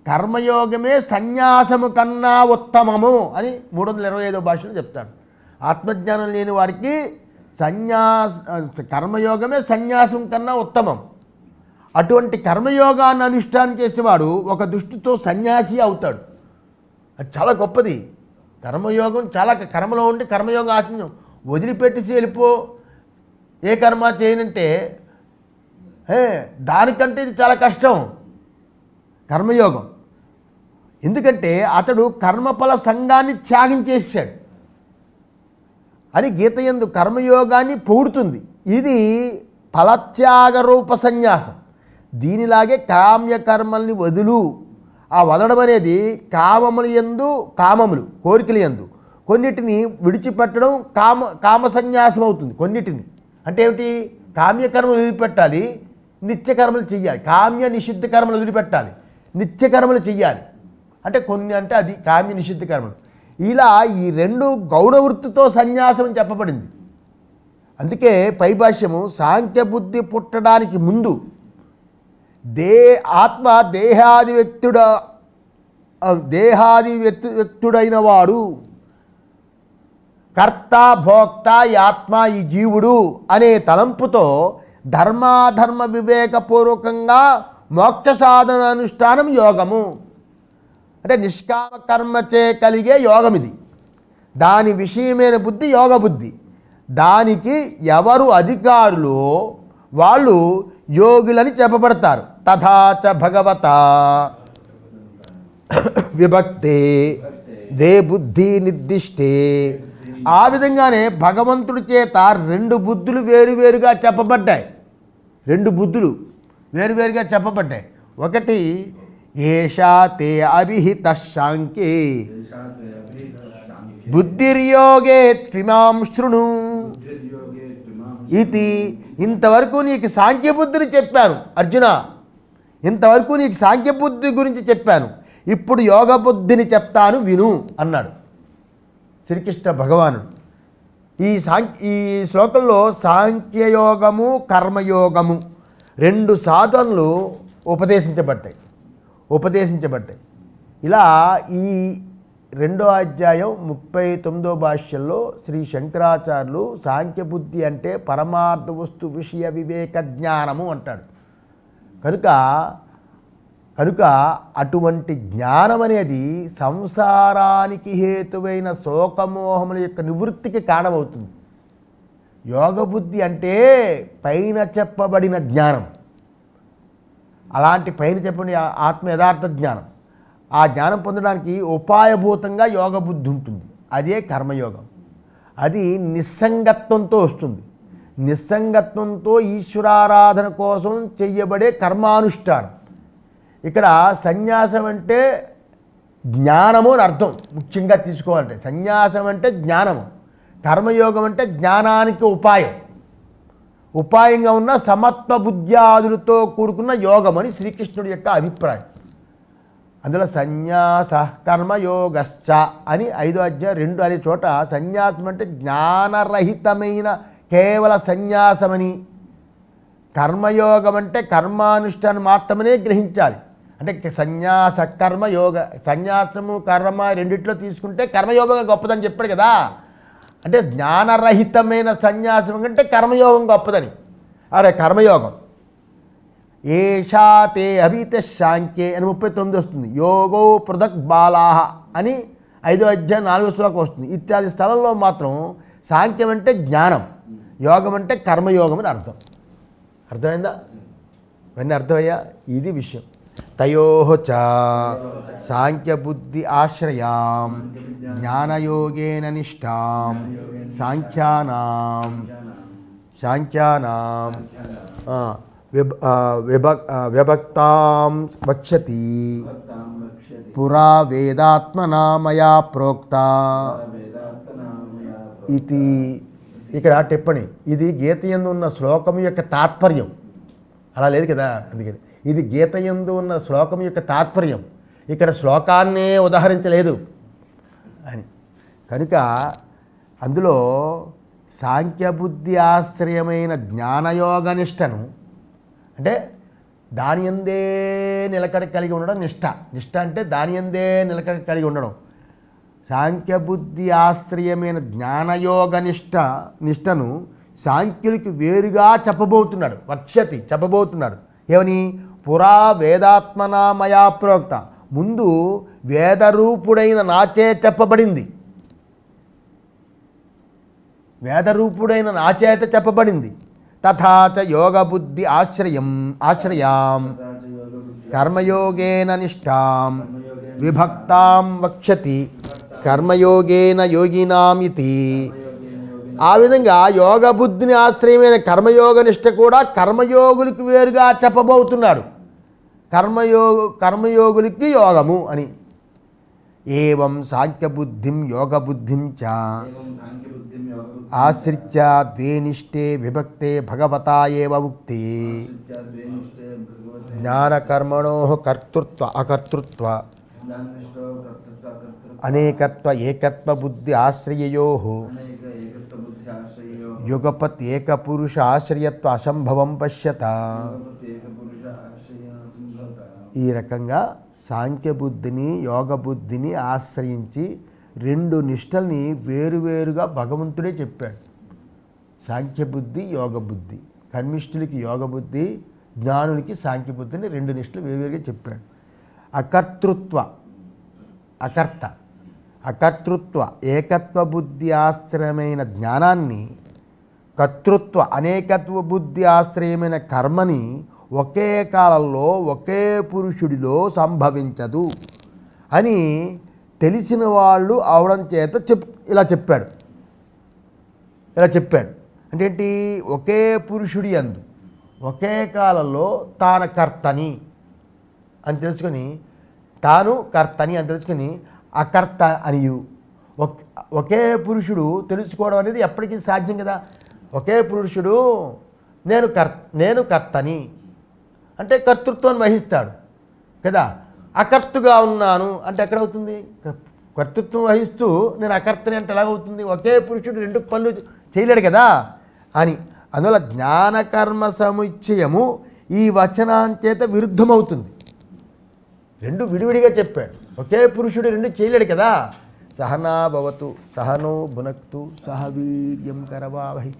కర్మయోగమే సన్యాసము కన్నా ఉత్తమము అని 325వ భాషలో చెప్తాడు. ఆత్మజ్ఞానం లేని వారికి కర్మయోగమే సన్యాసం కన్నా ఉత్తమం. అటువంటి కర్మయోగాన్ని అనుష్ఠానం చేసేవాడు ఒక దృష్టితో సన్యాసి అవుతాడు. అది చాలా గొప్పది. కర్మయోగం చాలా కర్మలో ఉండి కర్మయోగం ఆచరించం వదిలిపెట్టేసి వెళ్ళిపో ఏ కర్మ చేయనంటే దానికంటే ఇది చాలా కష్టం కర్మయోగం. ఎందుకంటే అతడు కర్మఫల సంఘాన్ని త్యాగం చేశాడు అని గీత యందు కర్మయోగాన్ని పొగుడుతుంది. ఇది ఫలత్యాగ రూప సన్యాసం. దీనిలాగే కామ్యకర్మల్ని వదులు. ఆ వదలడం అనేది కామములు కోరికల యందు కొన్నిటిని విడిచిపెట్టడం కామ సన్యాసం అవుతుంది. కొన్నిటిని అంటే ఏమిటి? కామ్యకర్మలు వదిలిపెట్టాలి, నిత్యకర్మలు చెయ్యాలి. కామ్య నిషిద్ధ కర్మలు వదిలిపెట్టాలి, నిత్యకర్మలు చెయ్యాలి. అంటే కొన్ని అంటే అది కామ్య నిషిద్ధ కర్మలు. ఇలా ఈ రెండు గౌడవృత్తితో సన్యాసం అని చెప్పబడింది. అందుకే పైభాష్యము సాంఖ్యబుద్ధి పుట్టడానికి ముందు ఆత్మ దేహాది వ్యక్తుడైన వాడు, కర్త భోక్త ఈ ఆత్మ ఈ జీవుడు అనే తలంపుతో ధర్మాధర్మ వివేకపూర్వకంగా మోక్ష సాధన అనుష్ఠానం యోగము. అంటే నిష్కామ కర్మచే కలిగే యోగం ఇది. దాని విషయమైన బుద్ధి యోగ బుద్ధి. దానికి ఎవరు అధికారులో వాళ్ళు యోగులని చెప్పబడతారు. తథాచ భగవత విభక్తే దే బుద్ధి నిర్దిష్టే. ఆ విధంగానే భగవంతుడి చేత రెండు బుద్ధులు వేరువేరుగా చెప్పబడ్డాయి. రెండు బుద్ధులు వేరువేరుగా చెప్పబడ్డాయి. ఒకటి ఏషా తే అవిహిత సాంఖ్యే బుద్ధిర్యోగే త్విమాం శృణు ఇది. ఇంతవరకు నీకు సాంఖ్యబుద్ధిని చెప్పాను అర్జున, ఇంతవరకు నీకు సాంఖ్యబుద్ధి గురించి చెప్పాను, ఇప్పుడు యోగ బుద్ధిని చెప్తాను విను అన్నాడు శ్రీకృష్ణ భగవానుడు. ఈ శ్లోకంలో సాంఖ్యయోగము కర్మయోగము రెండు సాధనలు ఉపదేశించబడ్డాయి. ఇలా రెండో అధ్యాయం 39వ భాష్యంలో శ్రీ శంకరాచార్యులు సాంఖ్యబుద్ధి అంటే పరమార్థ వస్తు విషయ వివేక జ్ఞానము అంటాడు. కనుక అటువంటి జ్ఞానం అనేది సంసారానికి హేతువైన శోకమోహముల యొక్క నివృత్తికి కారణమవుతుంది. యోగబుద్ధి అంటే పైన చెప్పబడిన జ్ఞానం, అలాంటి పైన చెప్పబడిన ఆత్మ యథార్థ జ్ఞానం. ఆ జ్ఞానం పొందడానికి ఉపాయభూతంగా యోగబుద్ధి ఉంటుంది. అదే కర్మయోగం. అది నిస్సంగత్వంతో వస్తుంది. నిస్సంగత్వంతో ఈశ్వరారాధన కోసం చెయ్యబడే కర్మానుష్ఠానం. ఇక్కడ సన్యాసం అంటే జ్ఞానము అని అర్థం. ముఖ్యంగా తీసుకోవాలంటే సన్యాసం అంటే జ్ఞానము, కర్మయోగం అంటే జ్ఞానానికి ఉపాయంగా ఉన్న సమత్వ బుద్ధ్యాదులతో కూడుకున్న యోగం అని శ్రీకృష్ణుడి యొక్క అభిప్రాయం. అందులో సన్యాస కర్మయోగశ్చ అని 5వ అధ్యాయం 2 అనే చోట సన్యాసం అంటే జ్ఞానరహితమైన కేవల సన్యాసమని, కర్మయోగం అంటే కర్మానుష్ఠానం మాత్రమే గ్రహించాలి. అంటే సన్యాస కర్మయోగ, సన్యాసము కర్మ రెండిట్లో తీసుకుంటే కర్మయోగం గొప్పదని చెప్పాడు కదా. అంటే జ్ఞానరహితమైన సన్యాసం కంటే కర్మయోగం గొప్పదని. అరే కర్మయోగం ఏషాతే అభిత శాంఖ్యే అని 39 వస్తుంది. యోగో పృథక్ బాలాహ అని 5వ అధ్యాయం 4వ శ్లోకం వస్తుంది. ఇత్యాది స్థలంలో మాత్రం సాంఖ్యం అంటే జ్ఞానం, యోగం అంటే కర్మయోగం అని అర్థం. అర్థమైందా? ఇవన్నీ అర్థమయ్యా? ఇది విషయం. తయోః చ సాంఖ్యబుద్ధి ఆశ్రయాం జ్ఞానయోగేన నిష్ఠాం సాంఖ్యానాం విభక్తాం వక్ష్యతి పురా వేదాత్మనా మయా ప్రోక్త ఇది. ఇక్కడ టిప్పణి. ఇది గీతయందు ఉన్న శ్లోకం యొక్క తాత్పర్యం. అలా లేదు కదా, అందుకని ఇది గీతయందు ఉన్న శ్లోకం యొక్క తాత్పర్యం. ఇక్కడ శ్లోకాన్నే ఉదాహరించలేదు అని. కనుక అందులో సాంఖ్యబుద్ధి ఆశ్రయమైన జ్ఞానయోగనిష్టను అంటే దాని యందే నిలకడ కలిగి ఉండడం నిష్ఠ. నిష్ఠ అంటే దాని యందే నిలకడ కలిగి ఉండడం. సాంఖ్యబుద్ధి ఆశ్రయమైన జ్ఞానయోగ నిష్టను సాంఖ్యులకి వేరుగా చెప్పబోతున్నాడు. వక్ష్యతి చెప్పబోతున్నాడు. ఏమని? పురా వేదాత్మనా మయా ప్రోక్త, ముందు వేదరూపుడైన నాచే చెప్పబడింది. వేదరూపుడైన నాచేత చెప్పబడింది. తథాచ యోగబుద్ధి ఆశ్రయాం కర్మయోగేన నిష్ఠాం విభక్తాం వక్ష్యతి కర్మయోగేన యోగినామితి. ఆ విధంగా యోగబుద్ధిని ఆశ్రయమైన కర్మయోగ నిష్ఠ కూడా కర్మయోగులకు వేరుగా చెప్పబోతున్నాడు. కర్మయోగులకి యోగము అని. ఏవం సాంఖ్యబుద్ధిం యోగబుద్ధిం చ ఆశ్రిత్య ద్వే నిష్ఠే విభక్తే భగవతా ఏవ ఉక్తే జ్ఞానకర్మణో కర్తృత్వ అకర్తృత్వ అనేకత్వ ఏకత్వ బుద్ధి ఆశ్రయయోః యుగపత్ ఏకపురుష ఆశ్రయత్వ అసంభవం పశ్యత. ఈ రకంగా సాంఖ్యబుద్ధిని యోగబుద్ధిని ఆశ్రయించి 2 నిష్టల్ని వేరువేరుగా భగవంతుడే చెప్పాడు. సాంఖ్యబుద్ధి యోగబుద్ధి. కర్మిష్ఠులకి యోగబుద్ధి, జ్ఞానులకి సాంఖ్యబుద్ధిని 2 నిష్టలు వేరువేరుగా చెప్పాడు. అకర్తృత్వ ఏకత్వ బుద్ధి ఆశ్రయమైన జ్ఞానాన్ని, కర్తృత్వ అనేకత్వ బుద్ధి ఆశ్రయమైన కర్మని ఒకే కాలంలో ఒకే పురుషుడిలో సంభవించదు అని తెలిసిన వాళ్ళు అవడం చేత ఇలా చెప్పాడు. అంటే ఏంటి? ఒకే పురుషుడి యందు ఒకే కాలంలో తాను కర్తని అని తెలుసుకొని, తాను కర్తని అని తెలుసుకొని అకర్త అనియు ఒకే పురుషుడు తెలుసుకోవడం అనేది ఎప్పటికీ సాధ్యం కదా. ఒకే పురుషుడు నేను కర్తని అంటే కర్తృత్వాన్ని వహిస్తాడు కదా. అకర్తగా ఉన్నాను అంటే ఎక్కడవుతుంది? కర్తృత్వం వహిస్తూ నేను అకర్తని అంటే ఎలాగవుతుంది? ఒకే పురుషుడు 2 పనులు చేయలేడు కదా అని. అందువల్ల జ్ఞానకర్మ సముచ్చయము ఈ వచనాంచేత విరుద్ధమవుతుంది. రెండు విడివిడిగా చెప్పాడు. ఒకే పురుషుడు రెండు చేయలేడు కదా. సహనా భవతు సహనో భునక్తు సహ వీర్యం కరవావహి